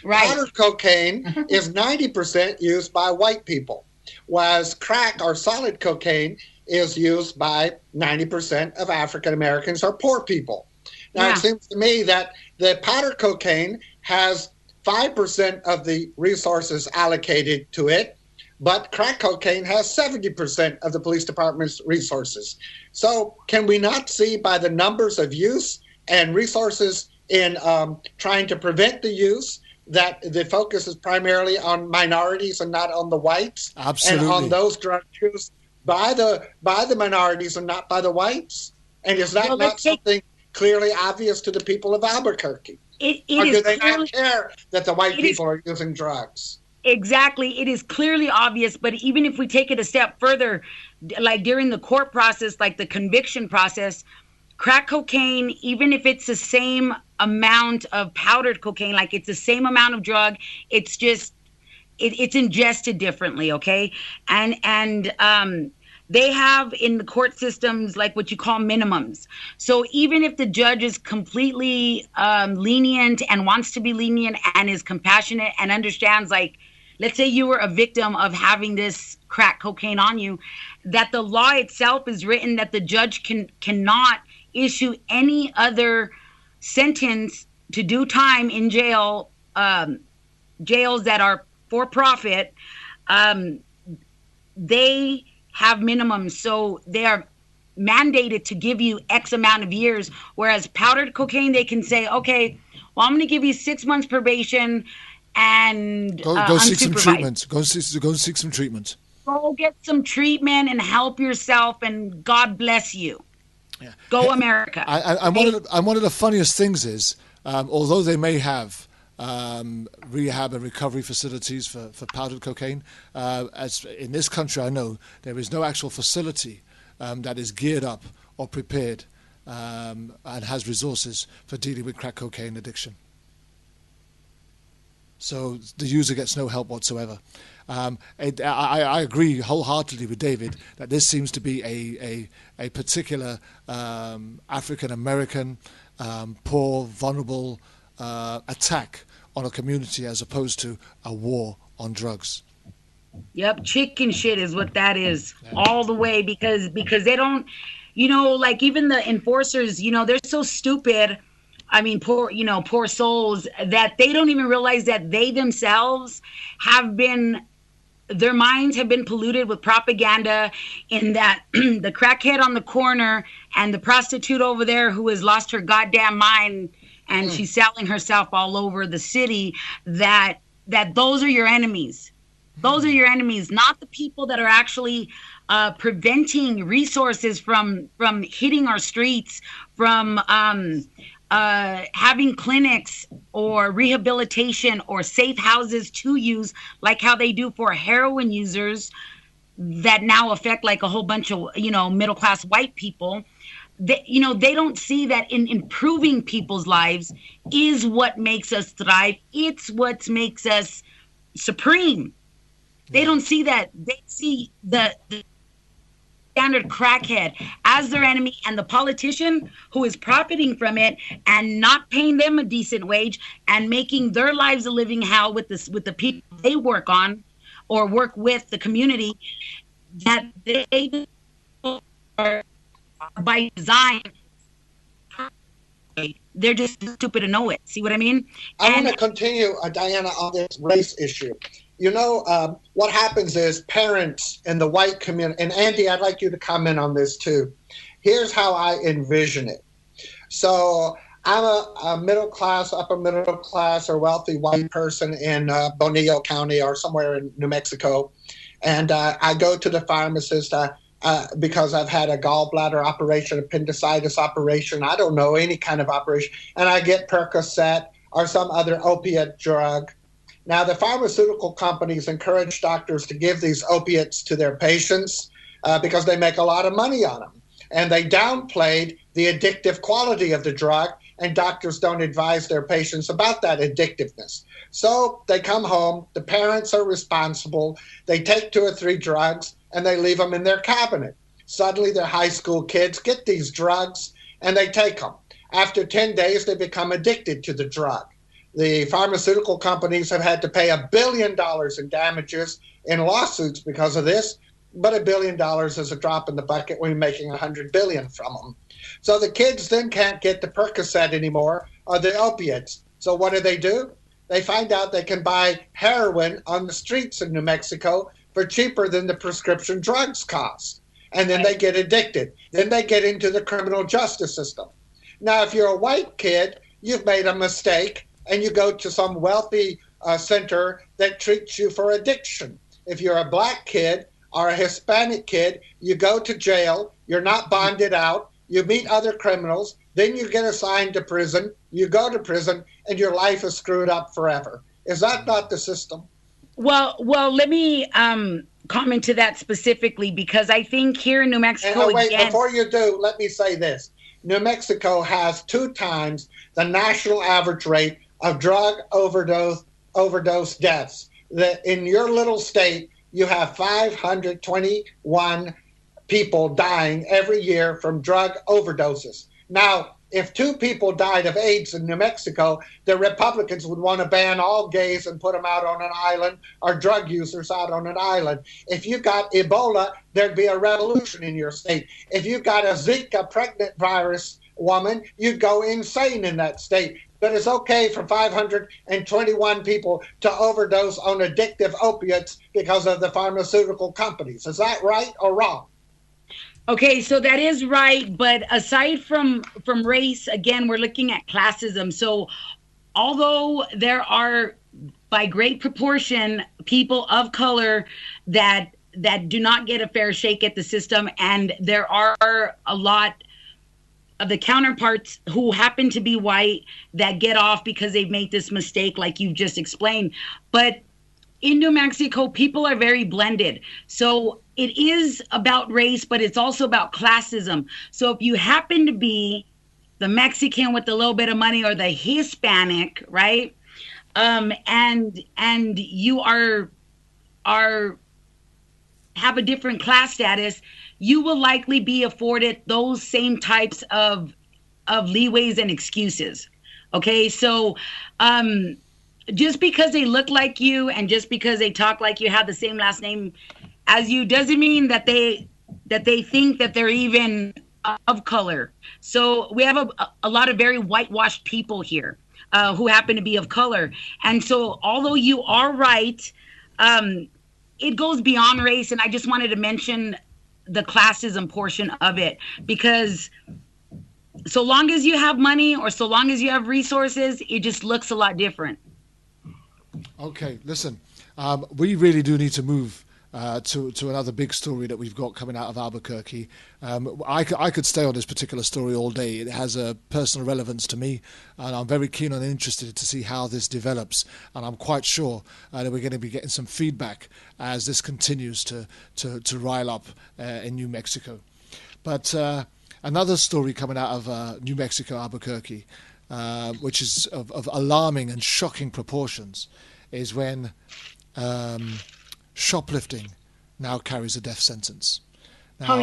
Right. Powder cocaine is 90% used by white people, whereas crack or solid cocaine is used by 90% of African Americans or poor people. Now, It seems to me that the powder cocaine has 5% of the resources allocated to it, but crack cocaine has 70% of the police department's resources. So can we not see by the numbers of use and resources in trying to prevent the use that the focus is primarily on minorities and not on the whites? Absolutely. And on those drug use by the minorities and not by the whites? And is that not something clearly obvious to the people of Albuquerque? Or do they not care that the white people are using drugs? Exactly. It is clearly obvious, but even if we take it a step further, like during the court process, like the conviction process, crack cocaine, even if it's the same amount of powdered cocaine, like it's the same amount of drug, it's just, it's ingested differently, okay? And they have in the court systems like what you call minimums. So even if the judge is completely lenient and wants to be lenient and is compassionate and understands, like, let's say you were a victim of having this crack cocaine on you, that the law itself is written that the judge cannot issue any other sentence to do time in jail, jails that are for profit. They have minimums, so they are mandated to give you X amount of years, whereas powdered cocaine, they can say, okay, well, I'm going to give you 6 months probation and go seek some treatment. Go seek some treatment. Go get some treatment and help yourself, and God bless you. Yeah. Go America. And one of the funniest things is, although they may have rehab and recovery facilities for powdered cocaine, as in this country, I know there is no actual facility that is geared up or prepared and has resources for dealing with crack cocaine addiction. So the user gets no help whatsoever. I agree wholeheartedly with David that this seems to be a particular African American, poor, vulnerable attack on a community as opposed to a war on drugs. Yep, chicken shit is what that is, all the way, because they don't, like even the enforcers, they're so stupid. I mean, poor souls, that they don't even realize that they themselves their minds have been polluted with propaganda, in that the crackhead on the corner and the prostitute over there who has lost her goddamn mind and she's selling herself all over the city, that those are your enemies. Those are your enemies, not the people that are actually preventing resources from hitting our streets, from having clinics or rehabilitation or safe houses to use, like how they do for heroin users that now affect like a whole bunch of, middle-class white people. They don't see that in improving people's lives is what makes us thrive. It's what makes us supreme. They don't see that. They see the standard crackhead as their enemy, and the politician who is profiting from it and not paying them a decent wage and making their lives a living hell with the people they work on or work with, the community, that they are by design. They're just stupid to know it. See what I mean? I want to continue, Diana, on this race issue. What happens is parents in the white community, and Andy, I'd like you to comment on this too. Here's how I envision it. So I'm a middle class, upper middle class, or wealthy white person in Bonillo County or somewhere in New Mexico. And I go to the pharmacist because I've had a gallbladder operation, appendicitis operation, I don't know, any kind of operation. And I get Percocet or some other opiate drug. Now, the pharmaceutical companies encourage doctors to give these opiates to their patients because they make a lot of money on them. And they downplayed the addictive quality of the drug, and doctors don't advise their patients about that addictiveness. So they come home, the parents are responsible, they take 2 or 3 drugs, and they leave them in their cabinet. Suddenly, their high school kids get these drugs, and they take them. After 10 days, they become addicted to the drug. The pharmaceutical companies have had to pay $1 billion in damages in lawsuits because of this, but $1 billion is a drop in the bucket when you're making $100 billion from them. So the kids then can't get the Percocet anymore or the opiates. So what do? they find out they can buy heroin on the streets in New Mexico for cheaper than the prescription drugs cost. And then they get addicted. Then they get into the criminal justice system. Now, if you're a white kid, you've made a mistake, and you go to some wealthy center that treats you for addiction. If you're a black kid or a Hispanic kid, you go to jail, you're not bonded out, you meet other criminals, then you get assigned to prison, you go to prison, and your life is screwed up forever. Is that not the system? Well, let me comment to that specifically, because I think here in New Mexico, wait, before you do, let me say this. New Mexico has 2 times the national average rate of drug overdose deaths. In your little state, you have 521 people dying every year from drug overdoses. Now, if 2 people died of AIDS in New Mexico, the Republicans would want to ban all gays and put them out on an island, or drug users out on an island. If you got Ebola, there'd be a revolution in your state. If you got a Zika pregnant virus woman, you'd go insane in that state. But it's okay for 521 people to overdose on addictive opiates because of the pharmaceutical companies. Is that right or wrong? Okay, so that is right, but aside from race, again, we're looking at classism. So although there are, by great proportion, people of color that do not get a fair shake at the system, and there are a lot of the counterparts who happen to be white that get off because they've made this mistake, like you just explained. But in New Mexico, people are very blended. So it is about race, but it's also about classism. So if you happen to be the Mexican with a little bit of money, or the Hispanic, right? And you are have a different class status, you will likely be afforded those same types of leeways and excuses. Okay, so just because they look like you and just because they talk like you, have the same last name as you, doesn't mean that they think that they're even of color. So we have a lot of very whitewashed people here who happen to be of color. And so although you are right, it goes beyond race. And I just wanted to mention the classism portion of it, because so long as you have money, or so long as you have resources, it just looks a lot different. Okay, listen, we really do need to move to another big story that we've got coming out of Albuquerque. I could stay on this particular story all day. It has a personal relevance to me, and I'm very keen and interested to see how this develops. And I'm quite sure that we're going to be getting some feedback as this continues to rile up in New Mexico. But another story coming out of New Mexico, Albuquerque, which is of alarming and shocking proportions, is when shoplifting now carries a death sentence. Now,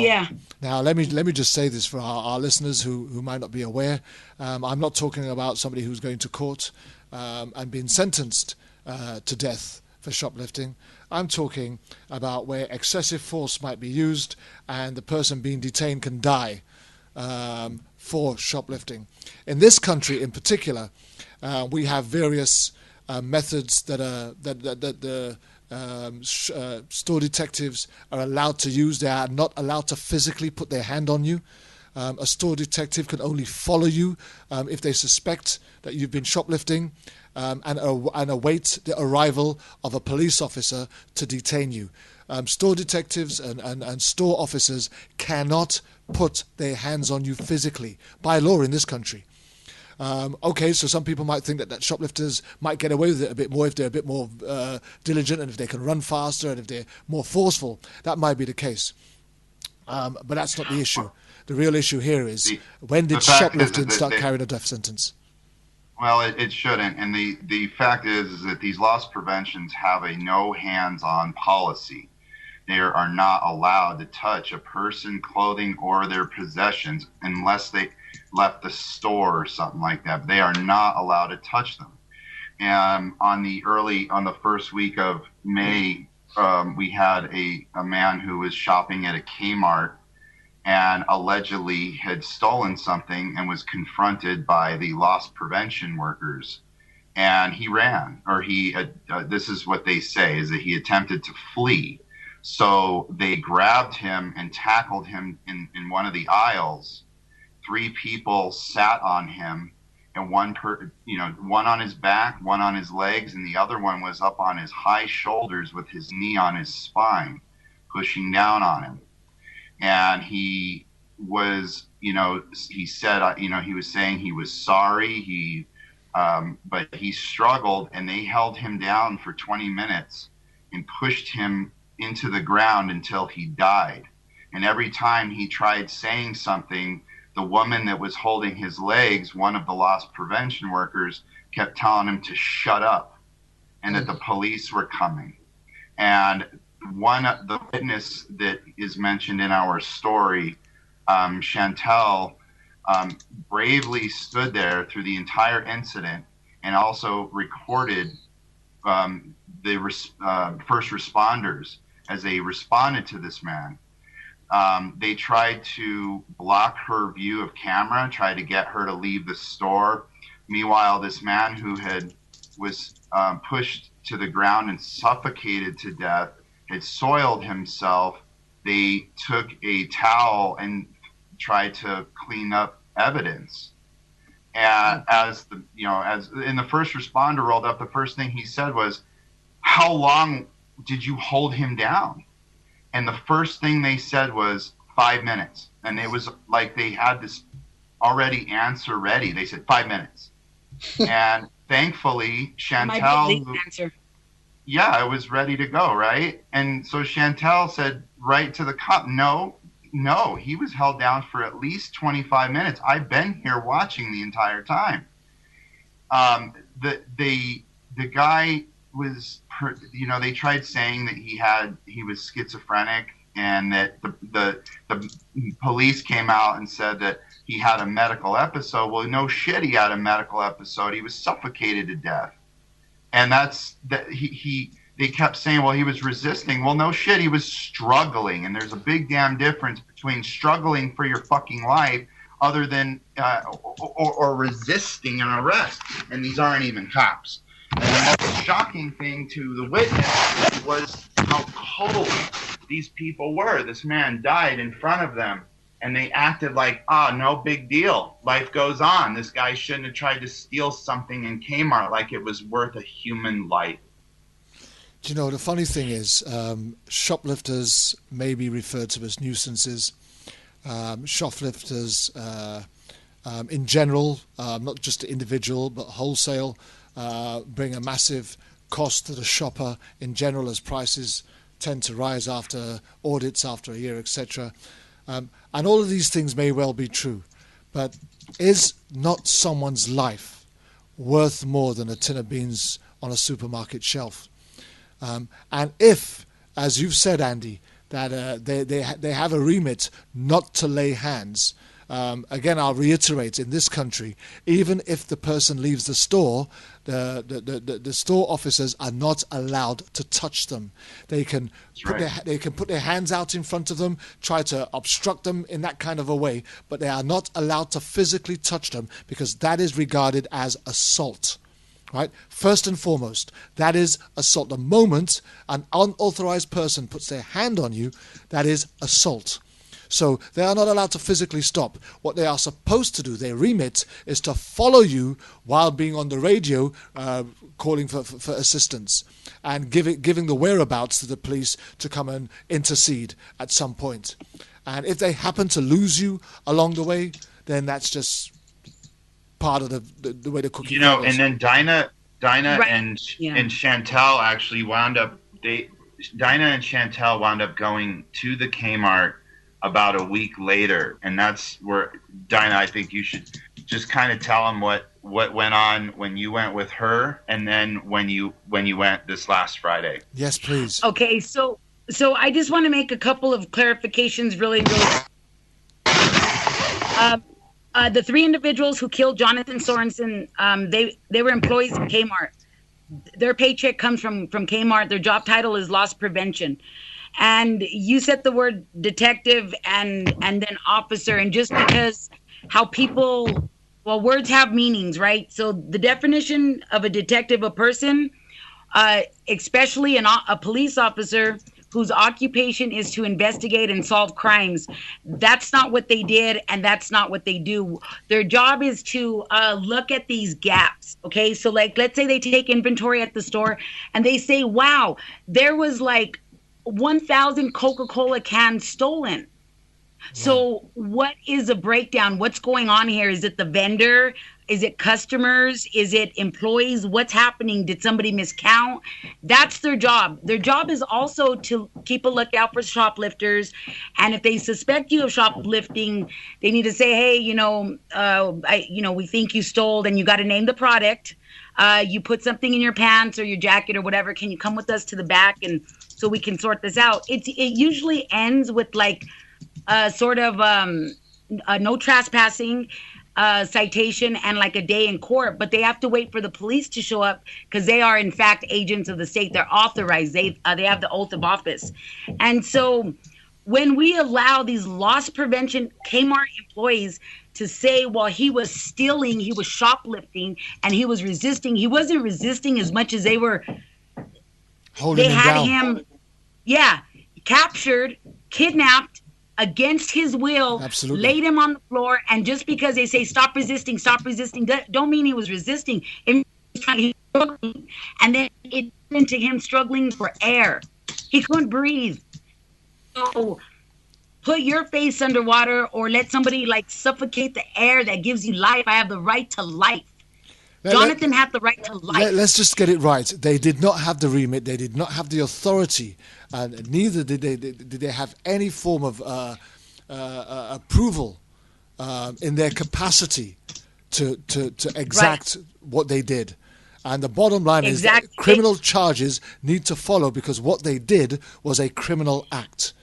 Now, let me just say this for our listeners who might not be aware. I'm not talking about somebody who's going to court and being sentenced to death for shoplifting. I'm talking about where excessive force might be used and the person being detained can die for shoplifting. In this country, in particular, we have various methods that the store detectives are allowed to use. They are not allowed to physically put their hand on you. A store detective can only follow you if they suspect that you've been shoplifting, and await the arrival of a police officer to detain you. Store detectives and store officers cannot put their hands on you physically by law in this country. Okay, so some people might think that shoplifters might get away with it a bit more if they're a bit more diligent, and if they can run faster, and if they're more forceful. That might be the case. But that's not the issue. The real issue here is, when did shoplifting start carrying a death sentence? Well, it shouldn't. And the fact is that these loss preventions have a no hands-on policy. They are not allowed to touch a person, clothing, or their possessions unless they left the store or something like that. They are not allowed to touch them. And on the first week of May, we had a man who was shopping at a Kmart and allegedly had stolen something and was confronted by the loss prevention workers. and he ran, or this is what they say, is that he attempted to flee. So they grabbed him and tackled him in one of the aisles. 3 people sat on him, and one on his back, one on his legs, and the other one was up on his high shoulders with his knee on his spine, pushing down on him. And he was, he said, he was saying he was sorry. But he struggled, and they held him down for 20 minutes and pushed him into the ground until he died. And every time he tried saying something, the woman that was holding his legs, one of the loss prevention workers, kept telling him to shut up and that the police were coming. And the witness that is mentioned in our story, Chantel, bravely stood there through the entire incident and also recorded the first responders as they responded to this man. They tried to block her view of camera, tried to get her to leave the store. Meanwhile, this man who was pushed to the ground and suffocated to death had soiled himself. They took a towel and tried to clean up evidence. And as the first responder rolled up, the first thing he said was, "How long did you hold him down?" And the first thing they said was 5 minutes. And it was like they had this already answer ready. They said 5 minutes. And thankfully, Chantel, it was ready to go, right? And so Chantel said right to the cop, no, he was held down for at least 25 minutes. I've been here watching the entire time. The guy was, they tried saying that he was schizophrenic, and that the police came out and said that he had a medical episode. Well, no shit, he had a medical episode. He was suffocated to death. And they kept saying, well, he was resisting. Well, no shit, he was struggling. And there's a big damn difference between struggling for your fucking life other than or resisting an arrest. And these aren't even cops. And the most shocking thing to the witness was how cold these people were. This man died in front of them, and they acted like, no big deal. Life goes on. This guy shouldn't have tried to steal something in Kmart like it was worth a human life. Do you know, the funny thing is, shoplifters may be referred to as nuisances. Shoplifters in general, not just the individual, but wholesale, bring a massive cost to the shopper in general, as prices tend to rise after audits, after a year, etc. And all of these things may well be true, but is not someone's life worth more than a tin of beans on a supermarket shelf? And if, as you've said, Andy, that they have a remit not to lay hands, again, I'll reiterate, in this country, even if the person leaves the store, the store officers are not allowed to touch them. They can put their hands out in front of them, try to obstruct them in that kind of a way, but they are not allowed to physically touch them, because that is regarded as assault. Right? First and foremost, that is assault. The moment an unauthorized person puts their hand on you, that is assault. So they are not allowed to physically stop. What they are supposed to do, their remit, is to follow you while being on the radio, calling for assistance, and giving the whereabouts to the police to come and intercede at some point. And if they happen to lose you along the way, then that's just part of the way the cookie goes. And then Dinah Right. and Chantel actually wound up. Dinah and Chantel wound up going to the Kmart about a week later, and that's where, Dinah, I think you should just kind of tell them what went on when you went with her, and then when you went this last Friday. Yes, please. Okay, so I just want to make a couple of clarifications, really. The 3 individuals who killed Jonathan Sorensen, they were employees of Kmart. Their paycheck comes from Kmart. Their job title is loss prevention. And you said the word detective and then officer, and just because how people Well, words have meanings, right? So the definition of a detective, a person, especially a police officer whose occupation is to investigate and solve crimes. That's not what they did, and that's not what they do. Their job is to look at these gaps, okay? So, like, let's say they take inventory at the store, and they say, wow, there was like 1,000 Coca-Cola cans stolen. So what is a breakdown? What's going on here? Is it the vendor? Is it customers? Is it employees? What's happening? Did somebody miscount? That's their job. Their job is also to keep a lookout for shoplifters. And if they suspect you of shoplifting, they need to say, hey, we think you stole, and you got to name the product. You put something in your pants or your jacket or whatever. Can you come with us to the back and so we can sort this out? It usually ends with like sort of no trespassing citation and like a day in court, but they have to wait for the police to show up because they are in fact agents of the state. They're authorized. They have the oath of office. And so when we allow these loss prevention Kmart employees to say while he was stealing, he was shoplifting, and he was resisting, he wasn't resisting as much as they were holding him down. Him captured, kidnapped against his will. Absolutely. Laid him on the floor, and just because they say stop resisting, don't mean he was resisting. It was trying, and then it went into him struggling for air. He couldn't breathe. So put your face underwater or let somebody like suffocate the air that gives you life. I have the right to life. Jonathan had the right to life. Let's just get it right. They did not have the remit. They did not have the authority, and neither did they have any form of approval in their capacity to exact what they did. And the bottom line is that criminal charges need to follow because what they did was a criminal act.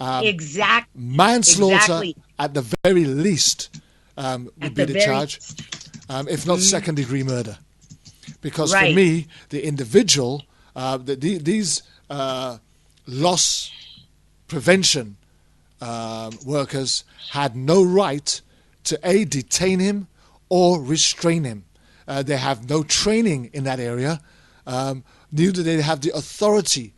Manslaughter at the very least would be the charge. If not second-degree murder. Because for me, the individual, these loss prevention workers had no right to, A, detain him or restrain him. They have no training in that area. Neither do they have the authority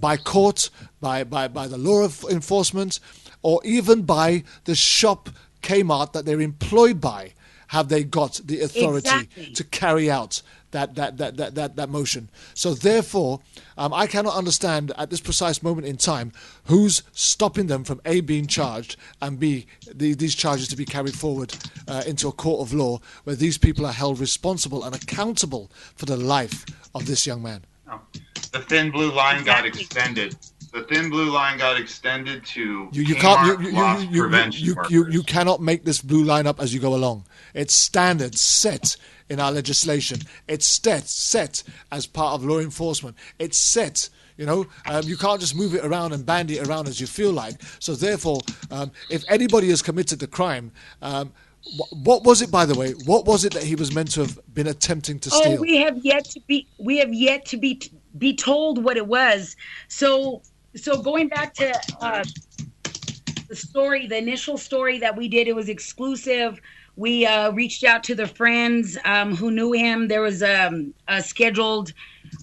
by court, by the law enforcement, or even by the shop Kmart that they're employed by. Have they got the authority to carry out that motion? So therefore, I cannot understand at this precise moment in time who's stopping them from A, being charged, and B, these charges to be carried forward into a court of law where these people are held responsible and accountable for the life of this young man. The thin blue line got extended. The thin blue line got extended to you cannot make this blue line up as you go along. It's standard set in our legislation. It's set as part of law enforcement. It's set. You can't just move it around and bandy it around as you feel like. So therefore, if anybody has committed the crime, what was it, by the way? What was it that he was meant to have been attempting to steal? We have yet to be told what it was. So going back to the initial story that we did, it was exclusive. We reached out to the friends who knew him. There was a scheduled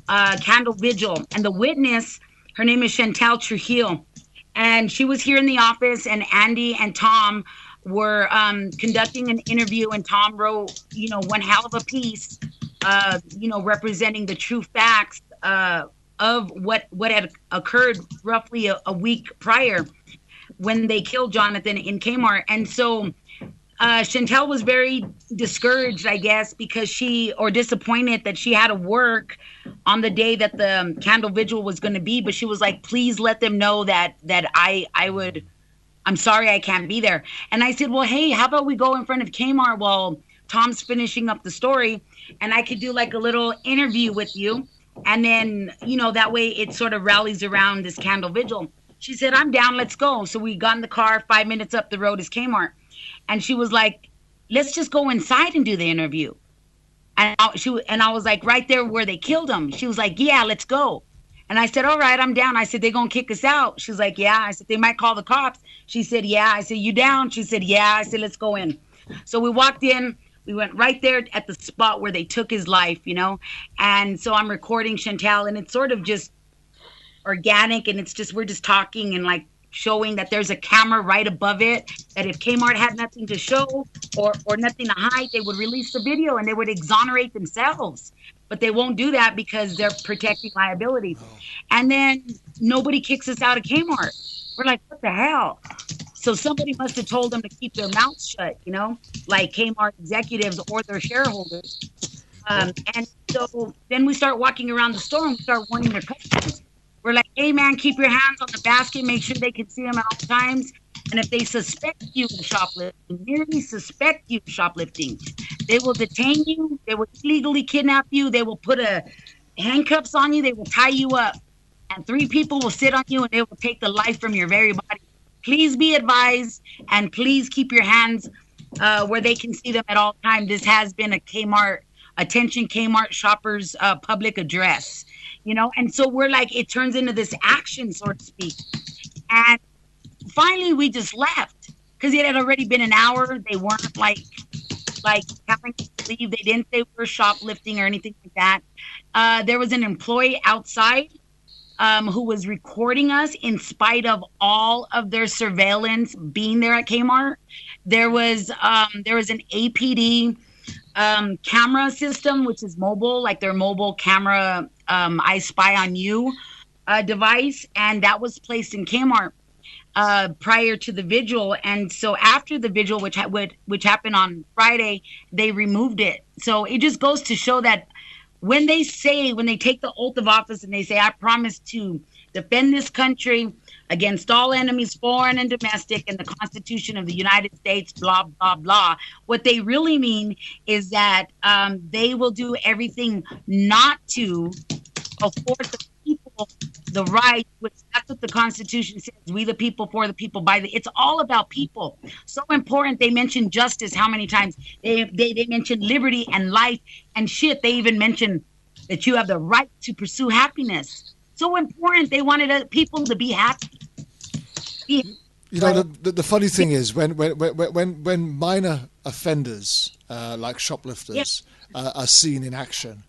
candle vigil, and the witness, her name is Chantal Trujillo, and she was here in the office, and Andy and Tom were conducting an interview, and Tom wrote, one hell of a piece, representing the true facts of what had occurred roughly a week prior when they killed Jonathan in Kmart. And so Chantel was very discouraged, I guess, or disappointed that she had to work on the day that the candle vigil was going to be. But she was like, please let them know that I'm sorry I can't be there. And I said, well, hey, how about we go in front of Kmart while Tom's finishing up the story, and I could do like a little interview with you. And then, that way it sort of rallies around this candle vigil. She said, I'm down, let's go. So we got in the car, 5 minutes up the road is Kmart. And she was like, let's just go inside and do the interview. And I was like, right there where they killed him. She was like, yeah, let's go. And I said, all right, I'm down. I said, they're going to kick us out. She was like, yeah. I said, they might call the cops. She said, yeah. I said, you down? She said, yeah. I said, let's go in. So we walked in. We went right there at the spot where they took his life, And so I'm recording Chantal, and it's sort of just organic, and it's just we're just talking and like showing that there's a camera right above it, that if Kmart had nothing to show or nothing to hide, they would release the video and they would exonerate themselves. But they won't do that because they're protecting liability. And then nobody kicks us out of Kmart. We're like, what the hell? So somebody must have told them to keep their mouths shut, like Kmart executives or their shareholders. And so then we start walking around the store and we start warning their customers. We're like, hey, man, keep your hands on the basket. Make sure they can see them at all times. And if they suspect you of shoplifting, merely suspect you of shoplifting, they will detain you. They will illegally kidnap you. They will put handcuffs on you. They will tie you up. And 3 people will sit on you and they will take the life from your very body. Please be advised, and please keep your hands where they can see them at all times. This has been a Attention Kmart shoppers public address, And so we're like, it turns into this action, so to speak. And finally, we just left because it had already been an hour. They weren't like having to leave. They didn't say we were shoplifting or anything like that. There was an employee outside who was recording us in spite of all of their surveillance being there at Kmart. There was an APD camera system, which is mobile, like their mobile camera I Spy on You device, and that was placed in Kmart prior to the vigil. And so after the vigil, which happened on Friday, they removed it. So it just goes to show that when they take the oath of office and they say, I promise to defend this country against all enemies, foreign and domestic, and the Constitution of the United States, blah, blah, blah, what they really mean is that they will do everything not to afford the people the right, which that's what the Constitution says, we the people, for the people, by the, it's all about people. So important. They mention justice how many times? They mention liberty and life and shit. They even mention that you have the right to pursue happiness. So important. They wanted people to be happy. The funny thing is when minor offenders like shoplifters are seen in action,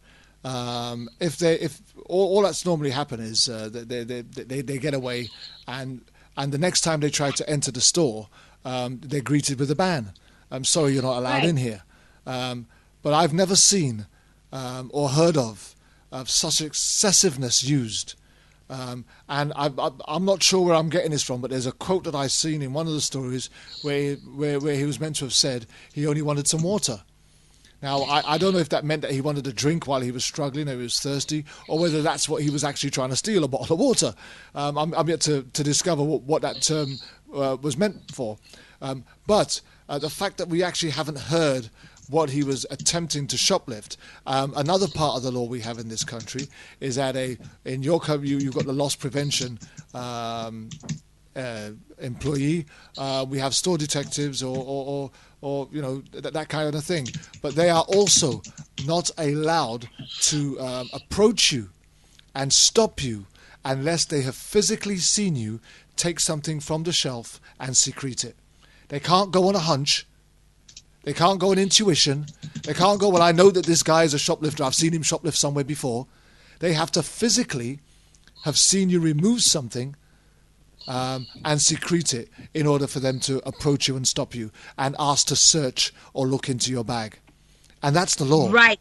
if all that's normally happen is they get away, and the next time they try to enter the store, they're greeted with a ban. I'm sorry, you're not allowed in here. But I've never seen or heard of such excessiveness used. And I'm not sure where I'm getting this from, but there's a quote that I've seen in one of the stories where he was meant to have said he only wanted some water. Now, I don't know if that meant that he wanted a drink while he was struggling or he was thirsty, or whether that's what he was actually trying to steal, a bottle of water. I'm yet to discover what that term was meant for. But the fact that we actually haven't heard what he was attempting to shoplift. Another part of the law we have in this country is that in your country you've got the loss prevention employee. We have store detectives or that kind of thing. But they are also not allowed to approach you and stop you unless they have physically seen you take something from the shelf and secrete it. They can't go on a hunch. They can't go on intuition. They can't go, well, I know that this guy is a shoplifter. I've seen him shoplift somewhere before. They have to physically have seen you remove something and secrete it in order for them to approach you and stop you and ask to search or look into your bag. And that's the law. Right.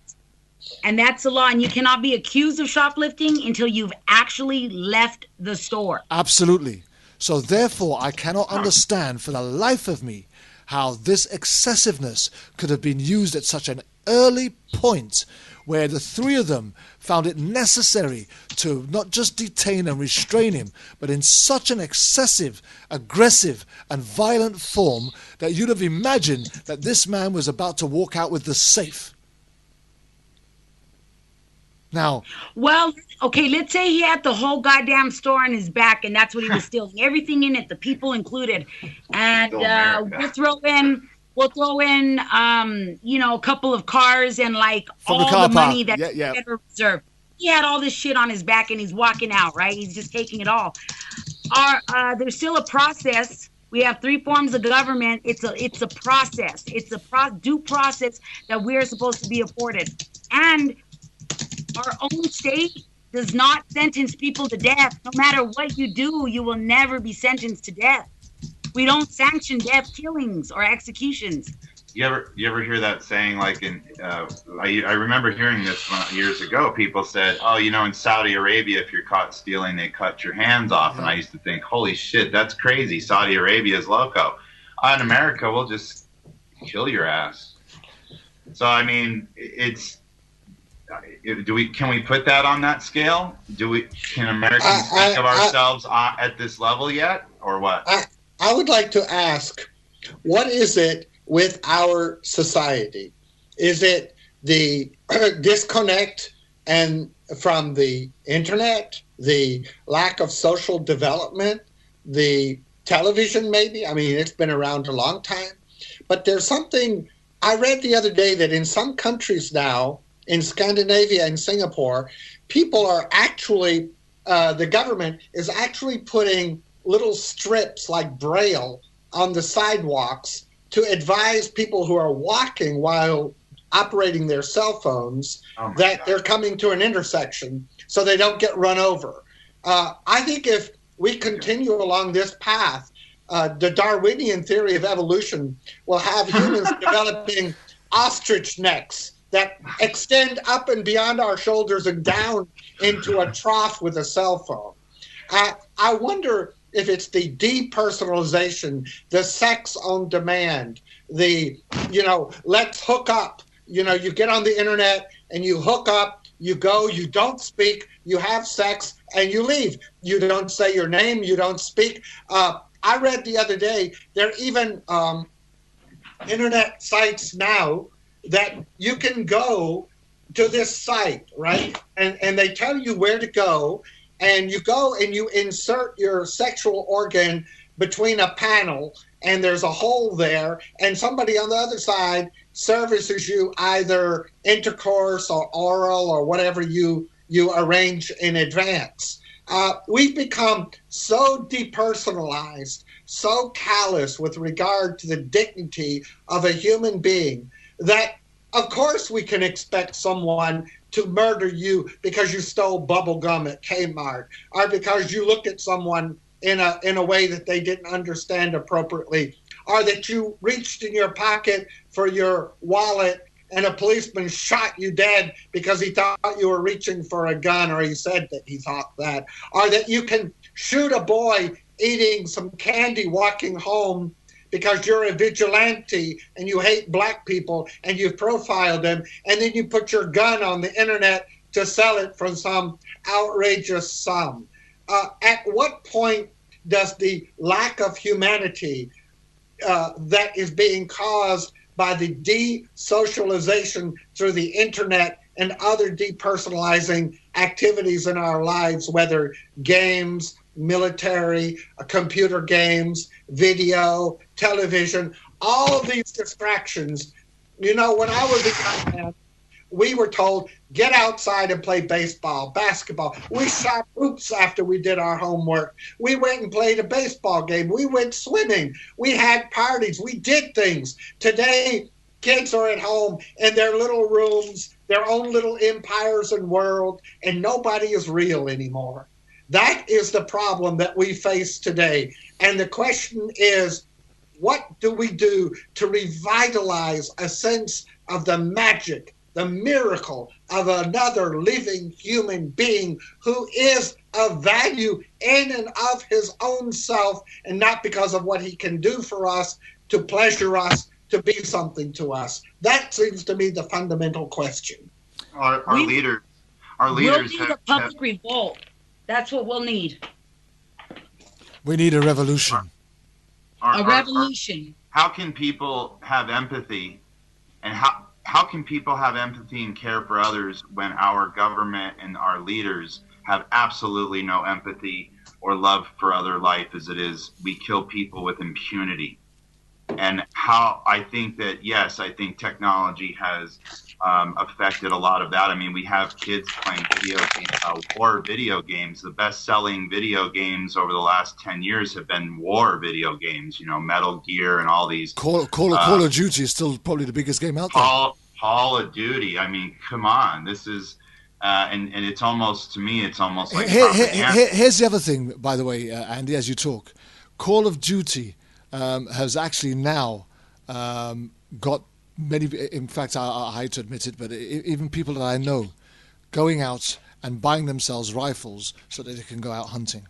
And that's the law. And you cannot be accused of shoplifting until you've actually left the store. Absolutely. So therefore, I cannot understand for the life of me how this excessiveness could have been used at such an early point where the three of them found it necessary to not just detain and restrain him, but in such an excessive, aggressive, and violent form that you'd have imagined that this man was about to walk out with the safe. Now, well, okay, let's say he had the whole goddamn store on his back, and that's what he was stealing, everything in it, the people included, and we'll throw in, a couple of cars and like from all the money that's Federal Reserve. He had all this shit on his back, and he's walking out, right? He's just taking it all. There's still a process We have three forms of government. It's a process. It's a due process that we're supposed to be afforded. And our own state does not sentence people to death. No matter what you do, you will never be sentenced to death. We don't sanction death killings or executions. You ever hear that saying, like I remember hearing this years ago. People said, oh, in Saudi Arabia, if you're caught stealing, they cut your hands off. And I used to think, holy shit, that's crazy. Saudi Arabia is loco. In America, we'll just kill your ass. So, I mean, can we put that on that scale? Can Americans think of ourselves at this level yet, or what? I would like to ask, what is it with our society? Is it the disconnect and from the internet, the lack of social development, the television maybe? I mean, it's been around a long time. But there's something, I read the other day that in some countries now, in Scandinavia and Singapore, people are actually, the government is actually putting little strips like Braille on the sidewalks to advise people who are walking while operating their cell phones that they're coming to an intersection so they don't get run over. I think if we continue along this path, the Darwinian theory of evolution will have humans developing ostrich necks that extend up and beyond our shoulders and down into a trough with a cell phone. I wonder if it's the depersonalization, the sex on demand, the, let's hook up. You get on the internet and you hook up, you go, you don't speak, you have sex, and you leave. You don't say your name, you don't speak. I read the other day, there are even internet sites now that you can go to this site, right? And they tell you where to go. And you go and you insert your sexual organ between a panel, and there's a hole there, and somebody on the other side services you either intercourse or oral or whatever you arrange in advance. We've become so depersonalized, so callous with regard to the dignity of a human being that, of course, we can expect someone to murder you because you stole bubble gum at Kmart, or because you looked at someone in a way that they didn't understand appropriately, or that you reached in your pocket for your wallet and a policeman shot you dead because he thought you were reaching for a gun, or he said that he thought that, or that you can shoot a boy eating some candy walking home because you're a vigilante and you hate black people and you've profiled them, and then you put your gun on the internet to sell it for some outrageous sum. At what point does the lack of humanity that is being caused by the desocialization through the internet and other depersonalizing activities in our lives, whether games, military, computer games, video, television, all of these distractions. When I was a young man, we were told, get outside and play baseball, basketball. We shot hoops after we did our homework. We went and played a baseball game. We went swimming. We had parties. We did things. Today, kids are at home in their little rooms, their own little empires and world, and nobody is real anymore. That is the problem that we face today. And the question is, what do we do to revitalize a sense of the magic, the miracle of another living human being who is of value in and of his own self, and not because of what he can do for us, to pleasure us, to be something to us? That seems to me the fundamental question. Our leaders we'll need a public revolt. That's what we'll need. We need a revolution. A revolution. How can people have empathy, and how can people have empathy and care for others when our government and our leaders have absolutely no empathy or love for other life as it is? We kill people with impunity. And how I think that, yes, I think technology has affected a lot of that. I mean, we have kids playing war video games. The best-selling video games over the last 10 years have been war video games, Metal Gear and all these. Call of Duty is still probably the biggest game out there. Call of Duty. I mean, come on. This is, and it's almost, to me, it's almost like here's the other thing, by the way, Andy, as you talk. Call of Duty has actually now got many, in fact, I hate to admit it, but even people that I know going out and buying themselves rifles so that they can go out hunting.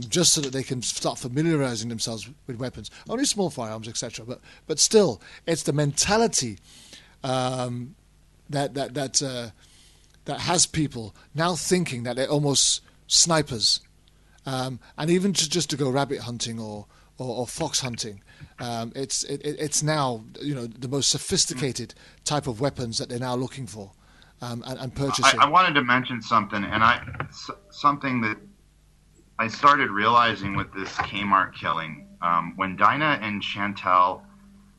Just so that they can start familiarizing themselves with weapons. Only small firearms, etc. But still, it's the mentality that has people now thinking that they're almost snipers, and even just to go rabbit hunting or fox hunting. It's now the most sophisticated type of weapons that they're now looking for and purchasing. I wanted to mention something, something that I started realizing with this Kmart killing. When Dinah and Chantel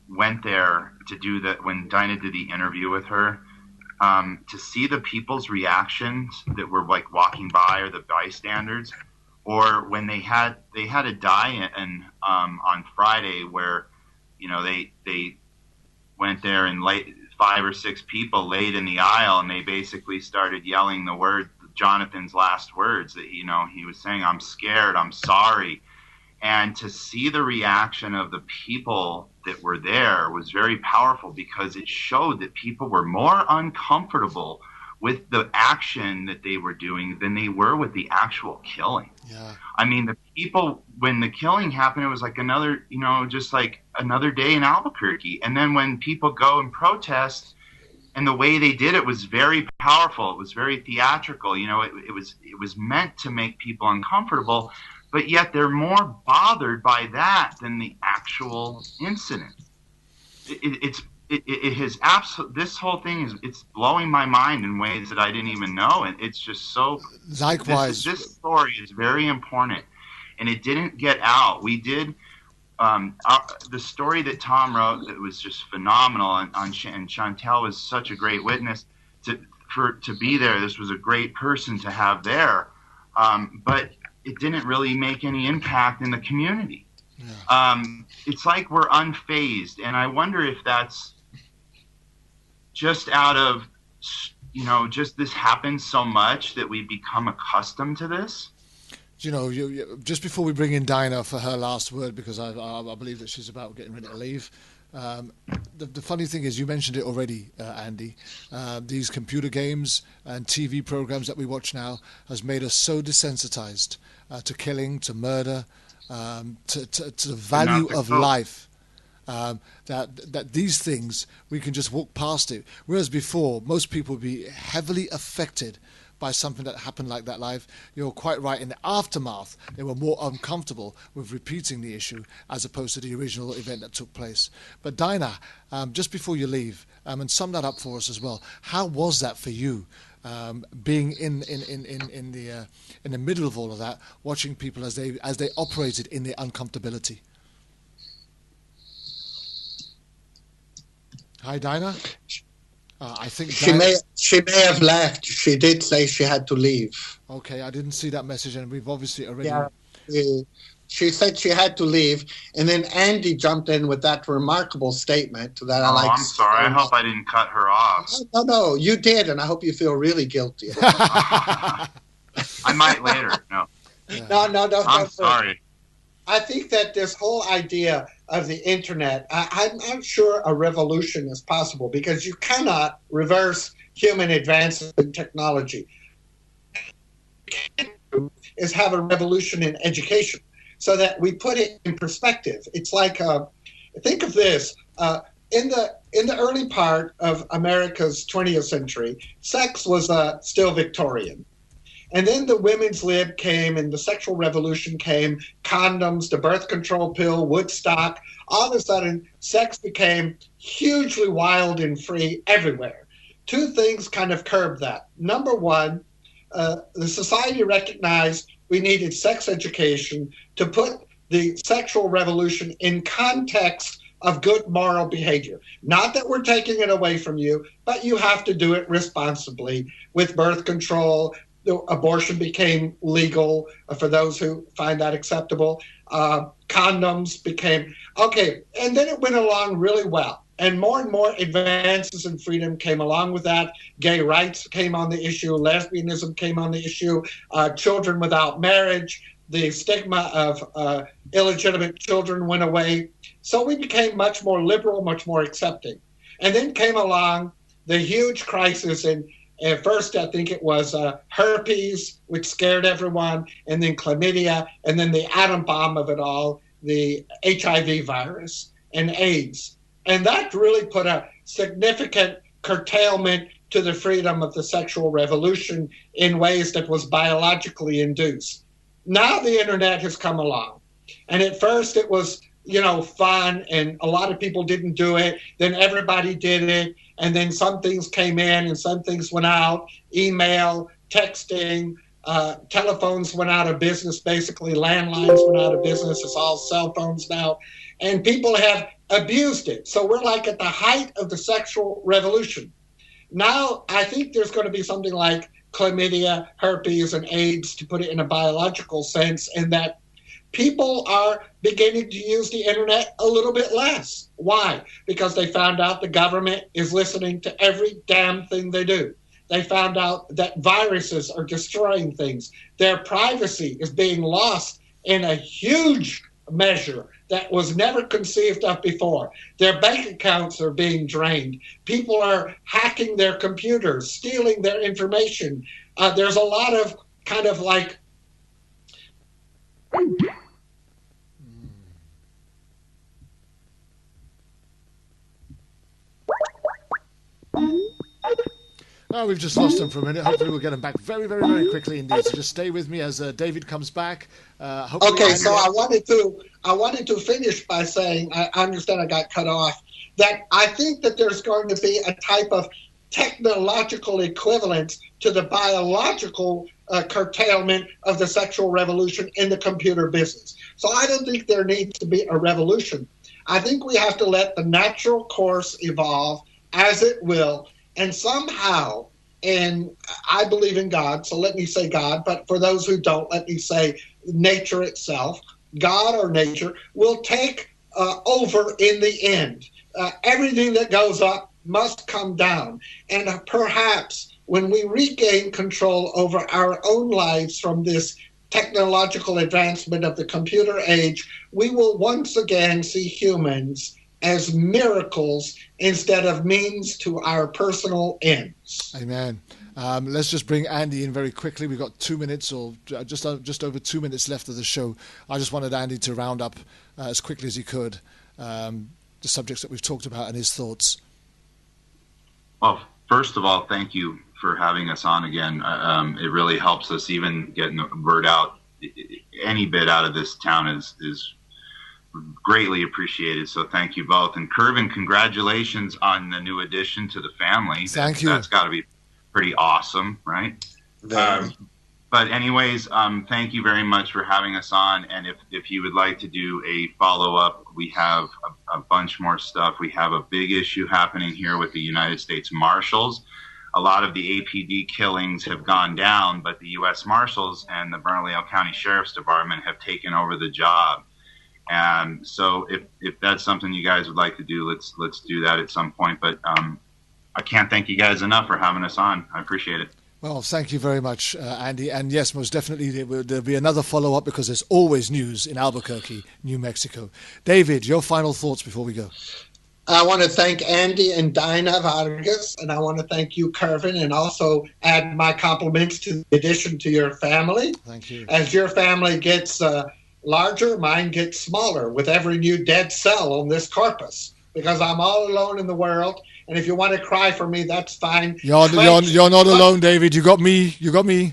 went there to do that, when Dinah did the interview with her, to see the people's reactions that were like walking by, or the bystanders, or when they had a die-in on Friday where they went there and 5 or 6 people laid in the aisle, and they basically started yelling the word Jonathan's last words that he was saying, "I'm scared, I'm sorry." And to see the reaction of the people that were there was very powerful, because it showed that people were more uncomfortable with the action that they were doing than they were with the actual killing. Yeah. I mean, the people, when the killing happened, it was like another, just like another day in Albuquerque. And then when people go and protest, and the way they did it was very powerful. It was very theatrical. It was meant to make people uncomfortable, but yet they're more bothered by that than the actual incident. It has this whole thing it's blowing my mind in ways that I didn't even know, and it's just so. Likewise, this story is very important, and it didn't get out. We did. The story that Tom wrote, that was just phenomenal, and Chantel was such a great witness to be there. This was a great person to have there, but it didn't really make any impact in the community. Yeah. It's like we're unfazed, and I wonder if that's just out of just this happens so much that we become accustomed to this. Just before we bring in Dinah for her last word, because I believe that she's about getting ready to leave. The funny thing is, you mentioned it already, Andy. These computer games and TV programs that we watch now has made us so desensitized to killing, to murder, to the value of life. That these things, we can just walk past it. Whereas before, most people would be heavily affected by something that happened like that live. You're quite right. In the aftermath, they were more uncomfortable with repeating the issue as opposed to the original event that took place. But Dinah, just before you leave, and sum that up for us as well. How was that for you, being in the middle of all of that, watching people as they operated in their uncomfortability? Hi, Dinah. I think she may have left. She did say she had to leave. Okay, I didn't see that message, and we've obviously already. Yeah, she said she had to leave, and then Andy jumped in with that remarkable statement that I like. I'm sorry. I hope I didn't cut her off. No, you did, and I hope you feel really guilty. I might later. No. Yeah. No. I'm sorry. I think that this whole idea of the internet, I'm not sure a revolution is possible, because you cannot reverse human advances in technology. What you can do is have a revolution in education, so that we put it in perspective. It's like, think of this, in the early part of America's 20th century, sex was still Victorian. And then the women's lib came, and the sexual revolution came, condoms, the birth control pill, Woodstock. All of a sudden, sex became hugely wild and free everywhere. Two things kind of curbed that. Number one, the society recognized we needed sex education to put the sexual revolution in context of good moral behavior. Not that we're taking it away from you, but you have to do it responsibly. With birth control, abortion became legal for those who find that acceptable. Condoms became, okay, and then it went along really well. And more advances in freedom came along with that. Gay rights came on the issue. Lesbianism came on the issue. Children without marriage. The stigma of illegitimate children went away. So we became much more liberal, much more accepting. And then came along the huge crisis at first, I think it was herpes, which scared everyone, and then chlamydia, and then the atom bomb of it all, the HIV virus and AIDS. And that really put a significant curtailment to the freedom of the sexual revolution in ways that was biologically induced. Now the internet has come along. And at first it was, fun, and a lot of people didn't do it. Then everybody did it. And then some things came in and some things went out. Email, texting, telephones went out of business. Basically, landlines went out of business. It's all cell phones now. And people have abused it. So we're like at the height of the sexual revolution. Now, I think there's going to be something like chlamydia, herpes, and AIDS, to put it in a biological sense, and that people are beginning to use the internet a little bit less. Why? Because they found out the government is listening to every damn thing they do. They found out that viruses are destroying things. Their privacy is being lost in a huge measure that was never conceived of before. Their bank accounts are being drained. People are hacking their computers, stealing their information. There's a lot of kind of like Oh, we've just lost him for a minute. Hopefully we'll get him back very, very, very quickly indeed. So just stay with me as David comes back. Okay, so I wanted to finish by saying, I understand I got cut off, that I think that there's going to be a type of technological equivalent to the biological curtailment of the sexual revolution in the computer business. So I don't think there needs to be a revolution. I think we have to let the natural course evolve as it will. And somehow, and I believe in God, so let me say God, but for those who don't, let me say nature itself, God or nature, will take over in the end. Everything that goes up must come down. And perhaps when we regain control over our own lives from this technological advancement of the computer age, we will once again see humans as miracles instead of means to our personal ends. Amen. Let's just bring Andy in very quickly. We've got 2 minutes or just over 2 minutes left of the show. I just wanted Andy to round up as quickly as he could the subjects that we've talked about and his thoughts. Well, first of all, thank you for having us on again. It really helps us even getting the word out. Any bit out of this town is greatly appreciated. So thank you both. And Kervin, congratulations on the new addition to the family. Thank you. That's got to be pretty awesome, right? But anyways, thank you very much for having us on. And if you would like to do a follow-up, we have a bunch more stuff. We have a big issue happening here with the United States Marshals. A lot of the APD killings have gone down, but the U.S. Marshals and the Bernalillo County Sheriff's Department have taken over the job. And so if that's something you guys would like to do, let's do that at some point. But I can't thank you guys enough for having us on. I appreciate it. Well, thank you very much, Andy. And yes, most definitely there'll be another follow-up because there's always news in Albuquerque, New Mexico. David, your final thoughts before we go. I want to thank Andy and Dinah Vargas, and I want to thank you, Kervin, and also add my compliments to the addition to your family. Thank you. As your family gets larger, mine gets smaller with every new dead cell on this corpus, because I'm all alone in the world. And if you want to cry for me, that's fine. You're not alone, David. You got me. You got me.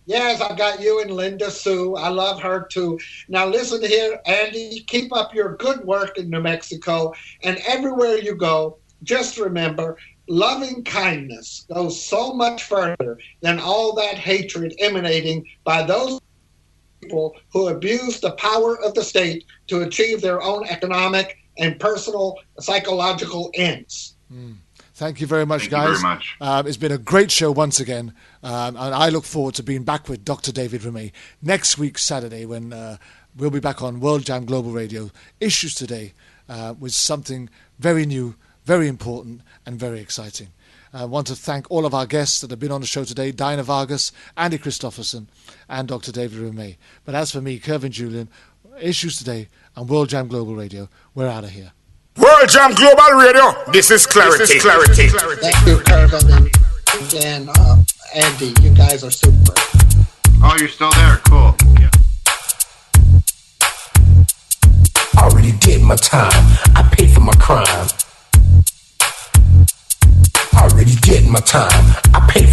Yes, I've got you and Linda Sue. I love her too. Now listen here, Andy, keep up your good work in New Mexico. And everywhere you go, just remember, loving kindness goes so much further than all that hatred emanating by those people who abuse the power of the state to achieve their own economic and personal psychological ends. Thank you very much, guys. Thank you very much. It's been a great show once again, and I look forward to being back with Dr. David Remay next week, Saturday, when we'll be back on World Jam Global Radio, Issues Today, with something very new, very important, and very exciting. I want to thank all of our guests that have been on the show today, Dinah Vargas, Andy Christopherson, and Dr. David Remay. But as for me, Kervin Julien, Issues Today, and World Jam Global Radio, we're out of here. World Jam Global Radio, this is clarity. Thank you, Kervin and Andy. You guys are super. Oh, you're still there? Cool. I already did my time. I paid for my crime. I already did my time. I paid